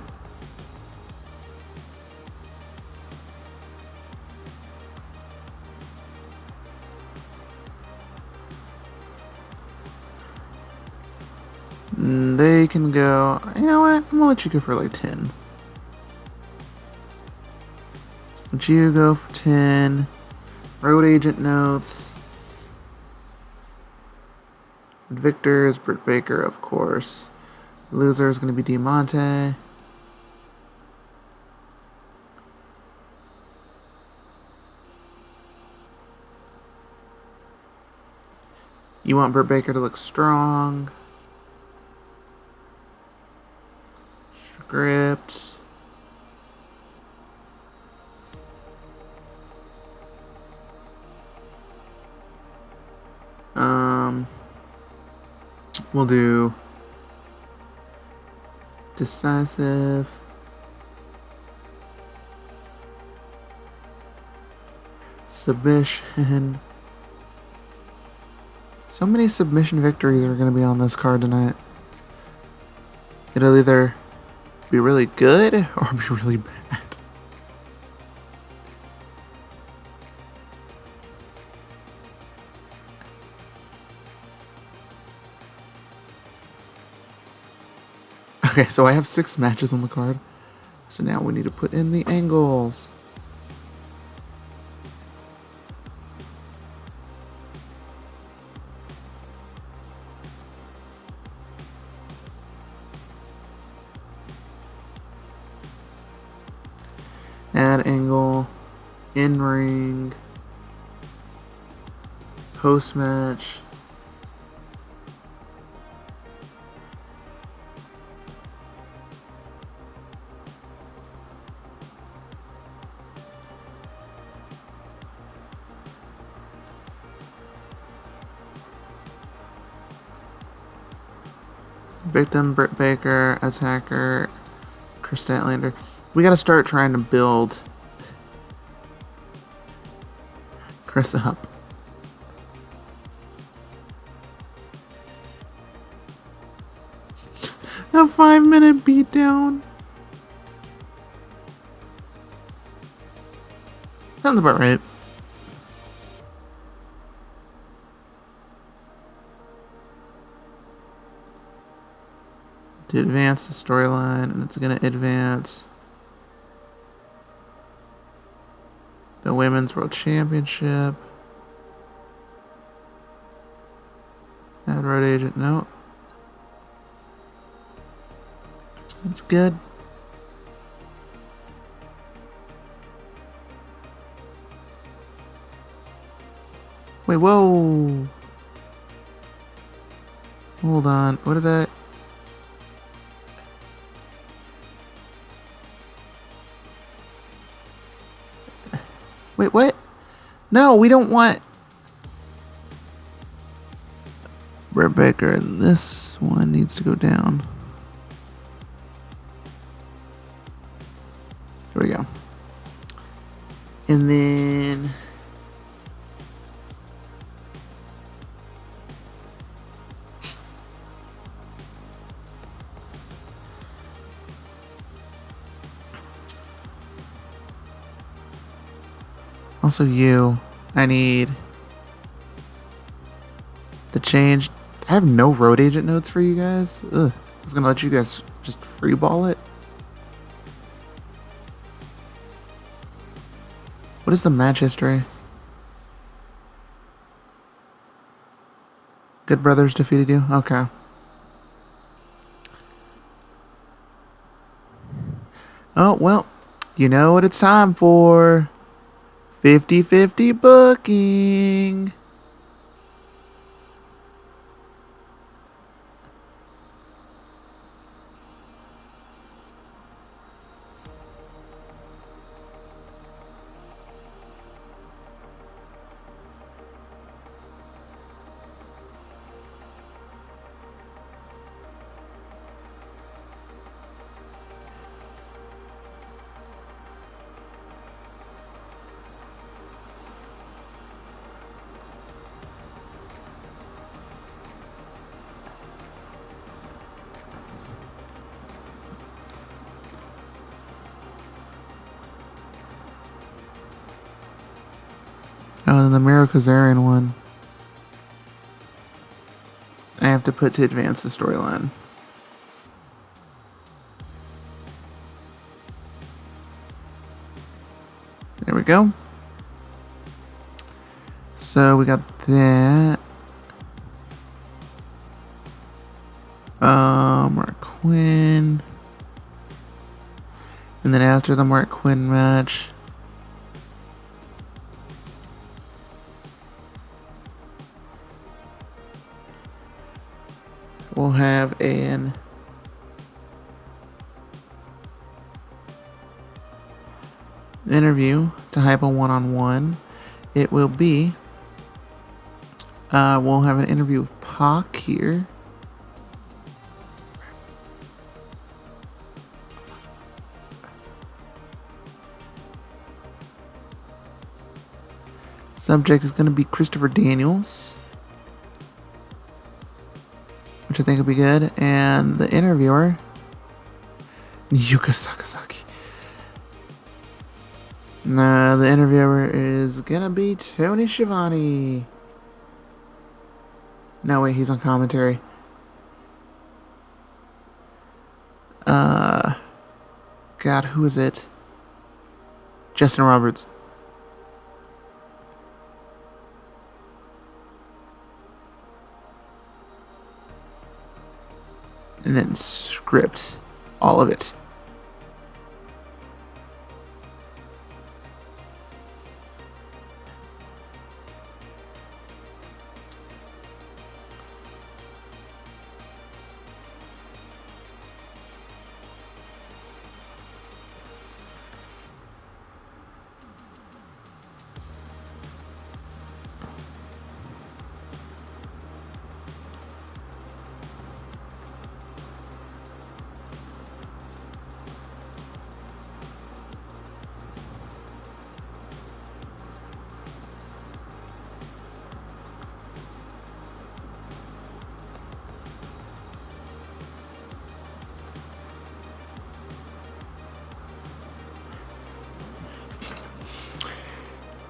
They can go. You know what? I'm gonna let you go for like 10. Let you go for 10. Road agent notes. Victor is Britt Baker, of course. Loser is going to be Diamante. You want Britt Baker to look strong. Script. We'll do decisive. Submission. So many submission victories are going to be on this card tonight. It'll either be really good or be really bad. Okay, so I have 6 matches on the card. So now we need to put in the angles. Add angle, in ring, post match. Victim, Britt Baker, attacker, Chris Statlander. We gotta start trying to build Chris up. A 5-minute beatdown. Sounds about right. To advance the storyline, and it's gonna advance the Women's World Championship. Add road agent, no. That's good. Wait, whoa. Hold on, what did I... Wait, what? No, we don't want... Britt Baker, and this one needs to go down. Here we go. And then... Also you, I need The change. I have no road agent notes for you guys. Ugh. I was gonna let you guys just freeball it. What is the match history? Good Brothers defeated you? Okay. Oh, well, you know what it's time for. 50-50 booking. Oh, and the Miro Kazarian one. I have to put to advance the storyline. There we go. So we got that. Mark Quinn. And then after the Mark Quinn match, we'll have an interview to hype a one-on-one. It will be, we'll have an interview with Pac here. Subject is going to be Christopher Daniels, which I think will be good. And the interviewer, Yuka Sakazaki. Nah, the interviewer is going to be Tony Schiavone. No, wait, he's on commentary. God, who is it? Justin Roberts. And then script all of it.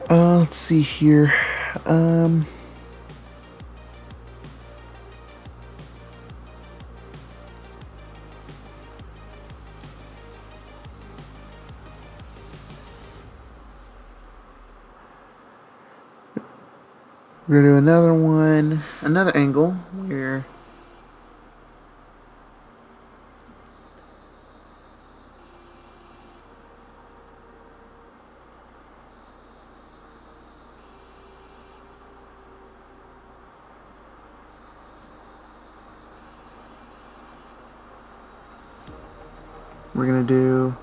Let's see here. We're gonna do another one, another angle where we're gonna do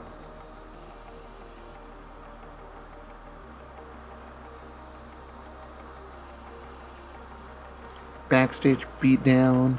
backstage beatdown.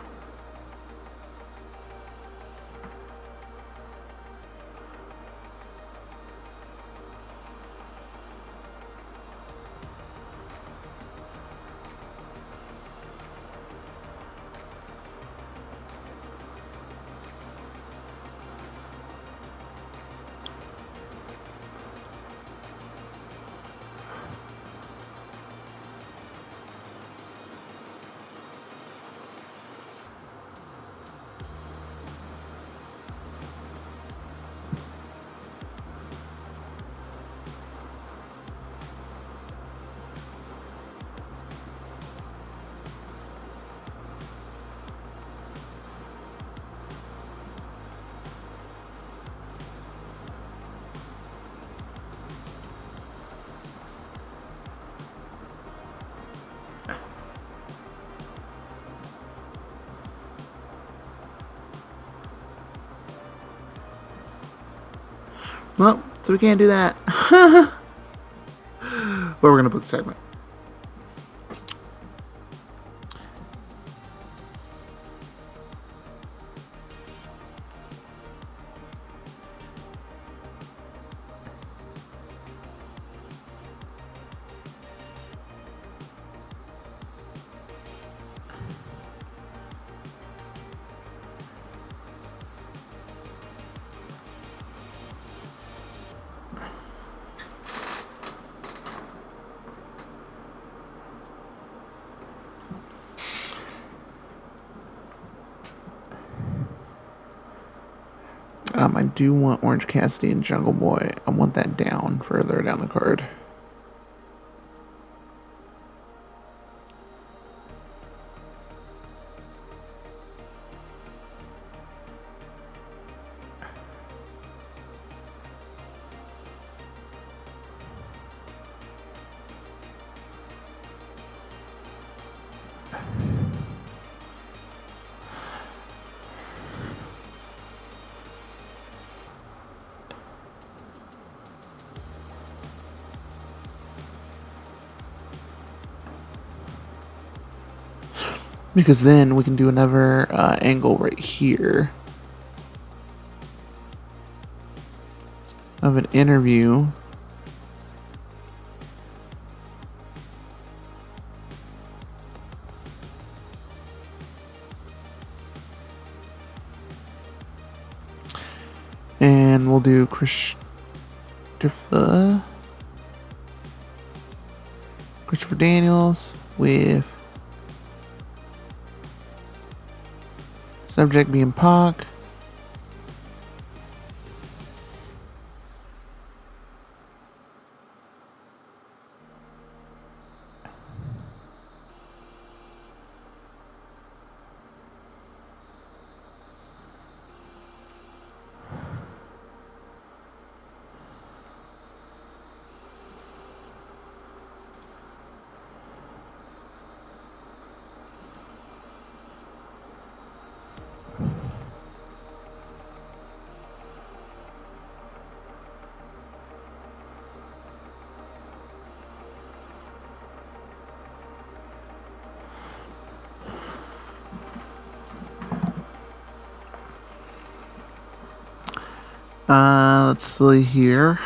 Well, so we can't do that. But we're going to put the segment. I do want Orange Cassidy and Jungle Boy. I want that down, further down the card. Because then we can do another angle right here of an interview. And we'll do Christopher Daniels with subject being Pac. Let's see here.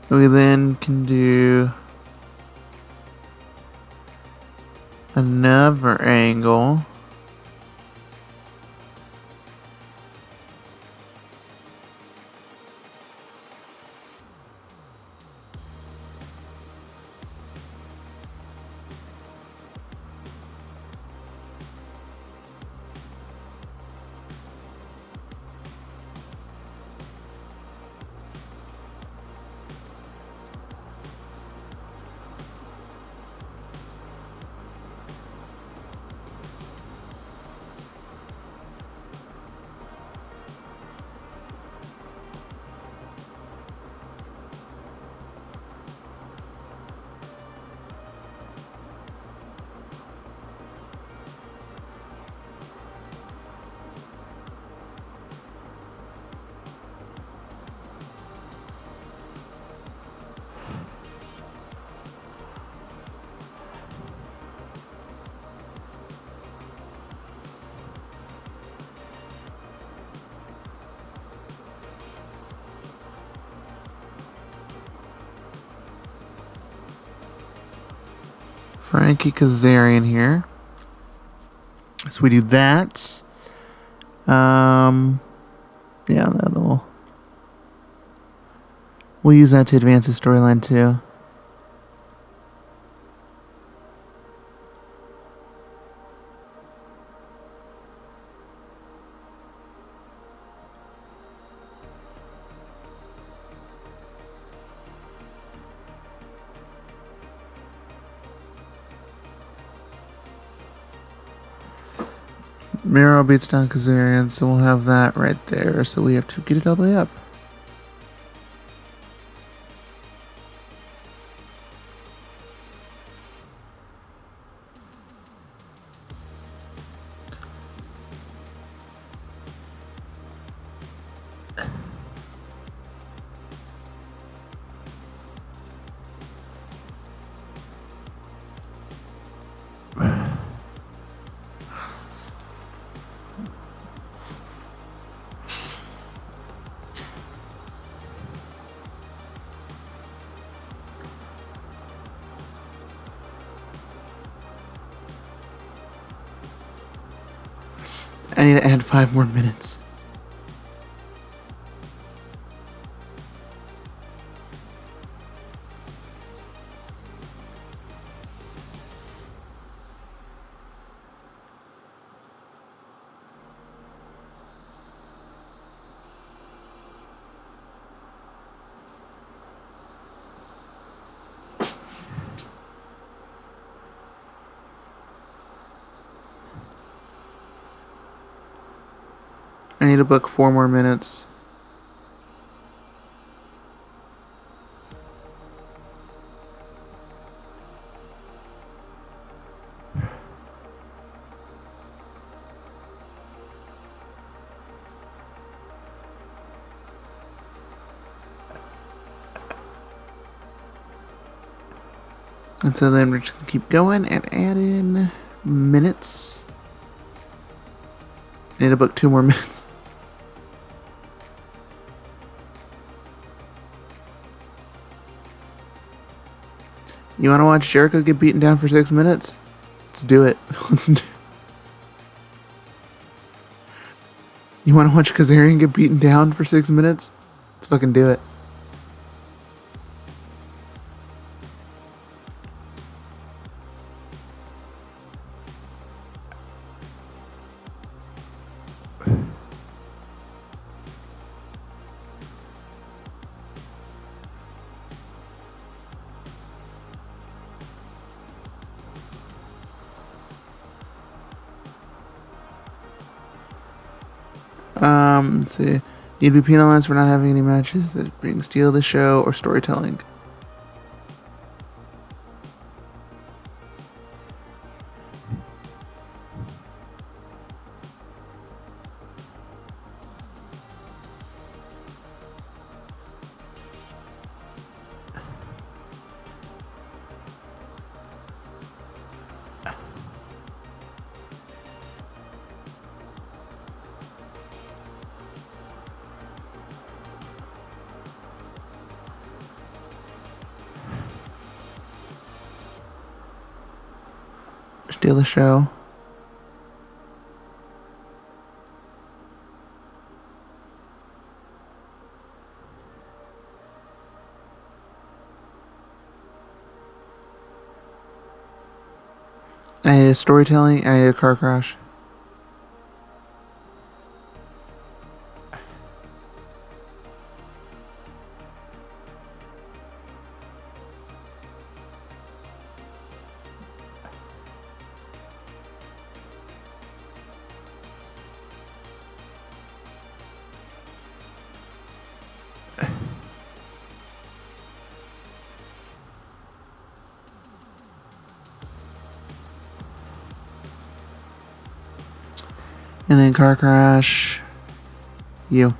We then can do another angle. Frankie Kazarian here. So we do that. Yeah, we'll use that to advance the storyline too. Miro beats down Kazarian, so we'll have that right there. So we have to get it all the way up. I need to add 5 more minutes. I need to book 4 more minutes. And so then we're just gonna keep going and add in minutes. I need to book 2 more minutes. You want to watch Jericho get beaten down for 6 minutes? Let's do it. You want to watch Kazarian get beaten down for 6 minutes? Let's fucking do it. Let's see. You'd be penalized for not having any matches that bring steal the show or storytelling. Steal the show. I need a storytelling. I need a car crash. And then car crash. You.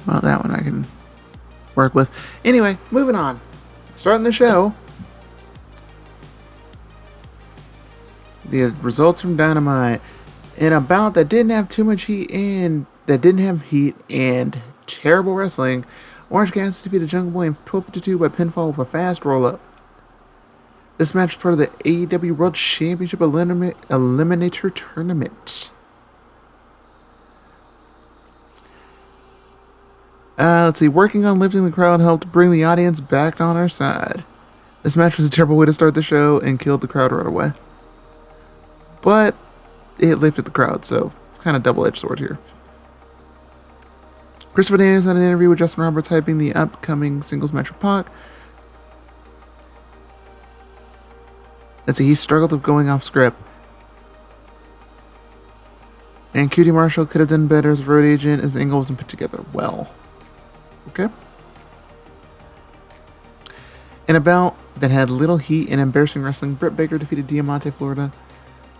Well, that one I can work with. Anyway, moving on. Starting the show. The results from Dynamite. In a bout that didn't have too much heat and terrible wrestling, Orange Cassidy defeated Jungle Boy in 12:52 by pinfall with a fast roll-up. This match is part of the AEW World Championship Eliminator Tournament. Let's see. Working on lifting the crowd helped bring the audience back on our side. This match was a terrible way to start the show and killed the crowd right away. But it lifted the crowd, so it's kind of double-edged sword here. Christopher Daniels had an interview with Justin Roberts hyping the upcoming singles match with Pac. Let's see. He struggled with going off script. And QT Marshall could have done better as a road agent as the angle wasn't put together well. Okay. In a bout that had little heat and embarrassing wrestling, Britt Baker defeated Diamante Florida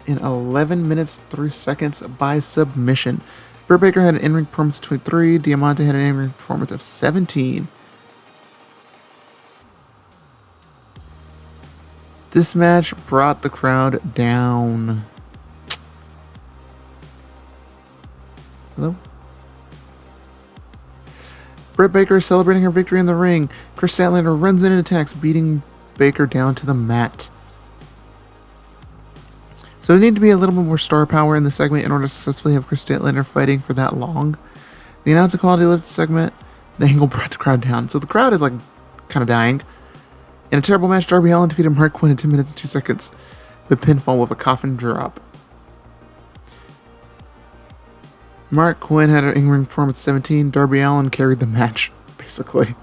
in 11 minutes 3 seconds by submission. Britt Baker had an in-ring performance of 23. Diamante had an in-ring performance of 17. This match brought the crowd down. Hello? Britt Baker is celebrating her victory in the ring. Chris Statlander runs in and attacks, beating Baker down to the mat. So there need to be a little bit more star power in the segment in order to successfully have Chris Statlander fighting for that long. The announce quality lift segment, the angle brought the crowd down. So the crowd is like kind of dying. In a terrible match, Darby Allin defeated Mark Quinn in 2 minutes and 2 seconds with pinfall with a coffin drop. Mark Quinn had an in-ring performance 17. Darby Allin carried the match, basically.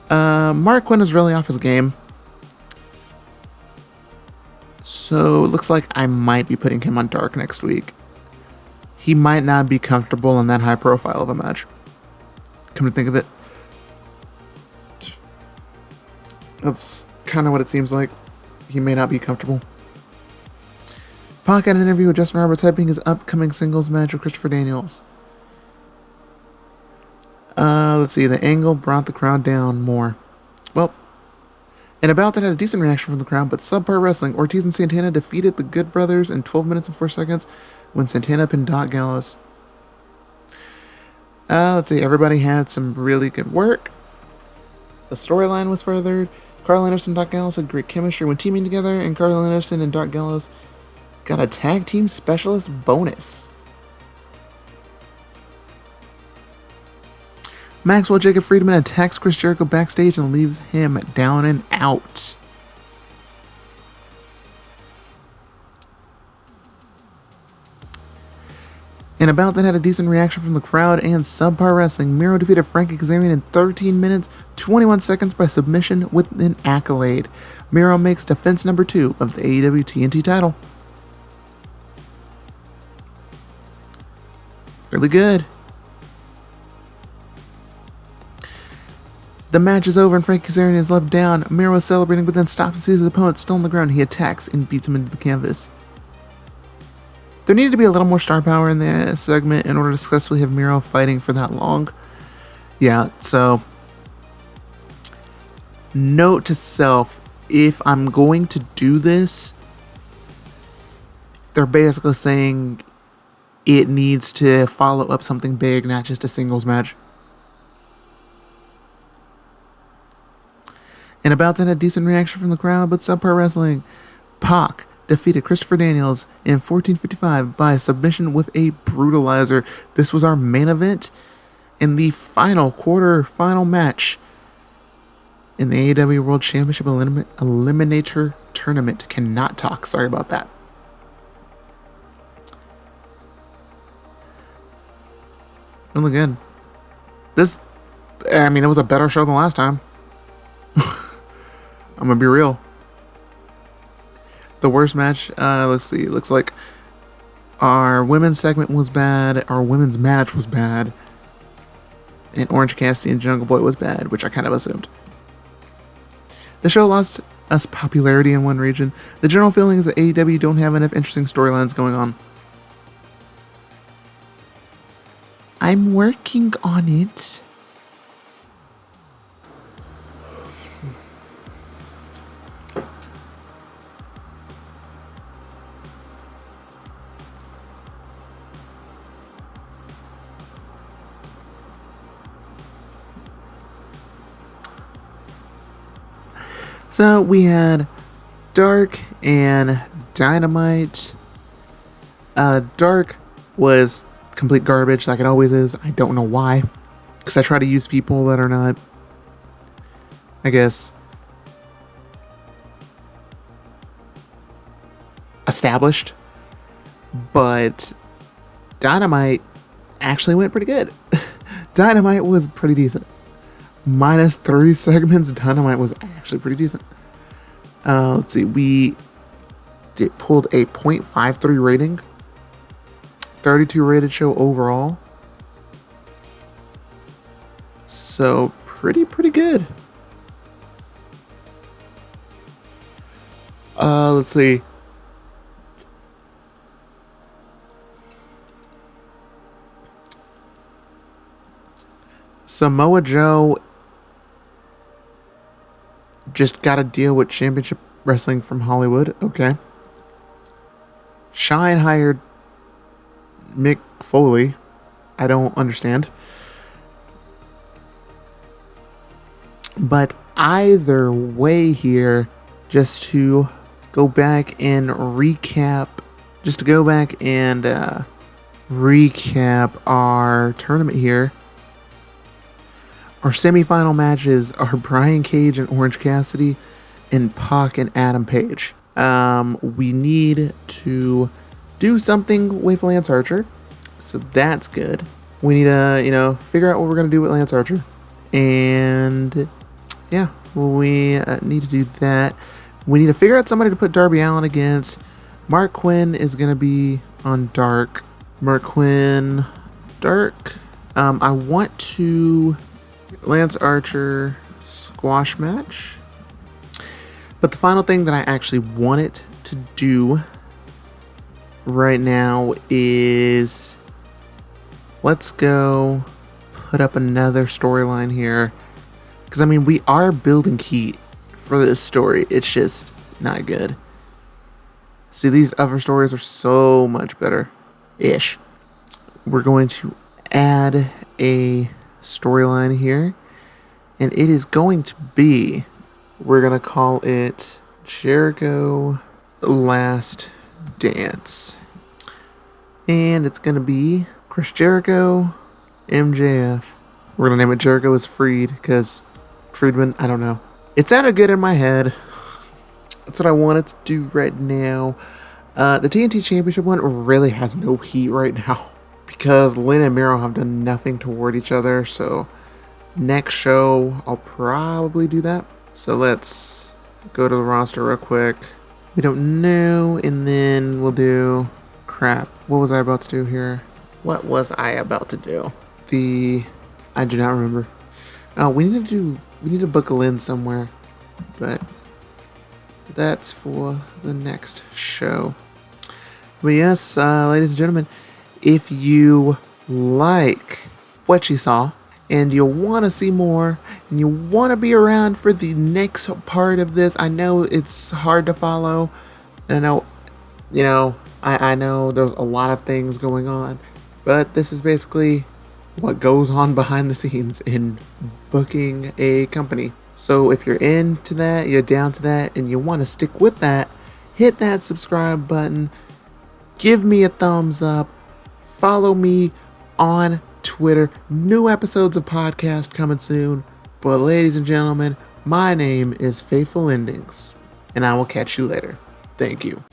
Mark Quinn is really off his game. So it looks like I might be putting him on Dark next week. He might not be comfortable in that high profile of a match. Come to think of it. That's kind of what it seems like. He may not be comfortable. Pac had an interview with Justin Roberts hyping his upcoming singles match with Christopher Daniels. Let's see. The angle brought the crowd down more. Well, and about that had a decent reaction from the crowd, but subpar wrestling. Ortiz and Santana defeated the Good Brothers in 12 minutes and 4 seconds when Santana pinned Doc Gallows. Let's see. Everybody had some really good work. The storyline was furthered. Carl Anderson and Doc Gallows had great chemistry when teaming together, and Carl Anderson and Doc Gallows got a tag team specialist bonus. Maxwell Jacob Friedman attacks Chris Jericho backstage and leaves him down and out. And about that had a decent reaction from the crowd and subpar wrestling. Miro defeated Frankie Kazarian in 13 minutes, 21 seconds by submission with an accolade. Miro makes defense number 2 of the AEW TNT title. Really good. The match is over and Frankie Kazarian is left down. Miro is celebrating, but then stops and sees his opponent still on the ground. He attacks and beats him into the canvas. There needed to be a little more star power in the segment in order to successfully have Miro fighting for that long. Yeah, so note to self, if I'm going to do this, they're basically saying it needs to follow up something big, not just a singles match. And about that, a decent reaction from the crowd, but subpar wrestling. Pac defeated Christopher Daniels in 14:55 by submission with a brutalizer. This was our main event in the final match in the AEW World Championship Eliminator Tournament. Cannot talk. Sorry about that. Really good. It was a better show than last time. I'm gonna be real. The worst match, let's see, looks like our women's segment was bad, our women's match was bad, and Orange Cassidy and Jungle Boy was bad, which I kind of assumed. The show lost us popularity in one region. The general feeling is that AEW don't have enough interesting storylines going on. I'm working on it. So we had Dark and Dynamite. Dark was complete garbage, like it always is. I don't know why. Because I try to use people that are not, I guess, established. But Dynamite actually went pretty good. Dynamite was pretty decent. Minus 3 segments, Dynamite was actually pretty decent. Let's see, we pulled a 0.53 rating. 32 rated show overall. So, pretty good. Let's see. Samoa Joe just got to deal with championship wrestling from Hollywood. Okay. Shine hired Mick Foley. I don't understand. But either way here, just to go back and recap our tournament here. Our semifinal matches are Brian Cage and Orange Cassidy and Pac and Adam Page. We need to do something with Lance Archer, so that's good. We need to, figure out what we're going to do with Lance Archer. And yeah, we need to do that. We need to figure out somebody to put Darby Allin against. Mark Quinn is going to be on Dark. Mark Quinn, Dark. I want to Lance Archer squash match. But the final thing that I actually wanted to do right now is let's go put up another storyline here. Because, we are building heat for this story. It's just not good. See, these other stories are so much better-ish. We're going to add a storyline here. And it is going to be, we're going to call it Jericho Last Dance. And it's going to be Chris Jericho, MJF. We're going to name it Jericho is Freed because Friedman, I don't know. It sounded good in my head. That's what I wanted to do right now. The TNT Championship one really has no heat right now because Lynn and Miro have done nothing toward each other. So next show, I'll probably do that. So let's go to the roster real quick. We don't know, and then we'll do... Crap, what was I about to do here? What was I about to do? I do not remember. Oh, we need to book a Lynn somewhere, but that's for the next show. But yes, ladies and gentlemen, if you like what you saw and you want to see more and you want to be around for the next part of this, I know it's hard to follow, and I know, I know there's a lot of things going on, but this is basically what goes on behind the scenes in booking a company. So if you're into that, you're down to that, and you want to stick with that, hit that subscribe button, give me a thumbs up, follow me on Twitter. New episodes of podcast coming soon. But ladies and gentlemen, my name is FatefulEndingz, and I will catch you later. Thank you.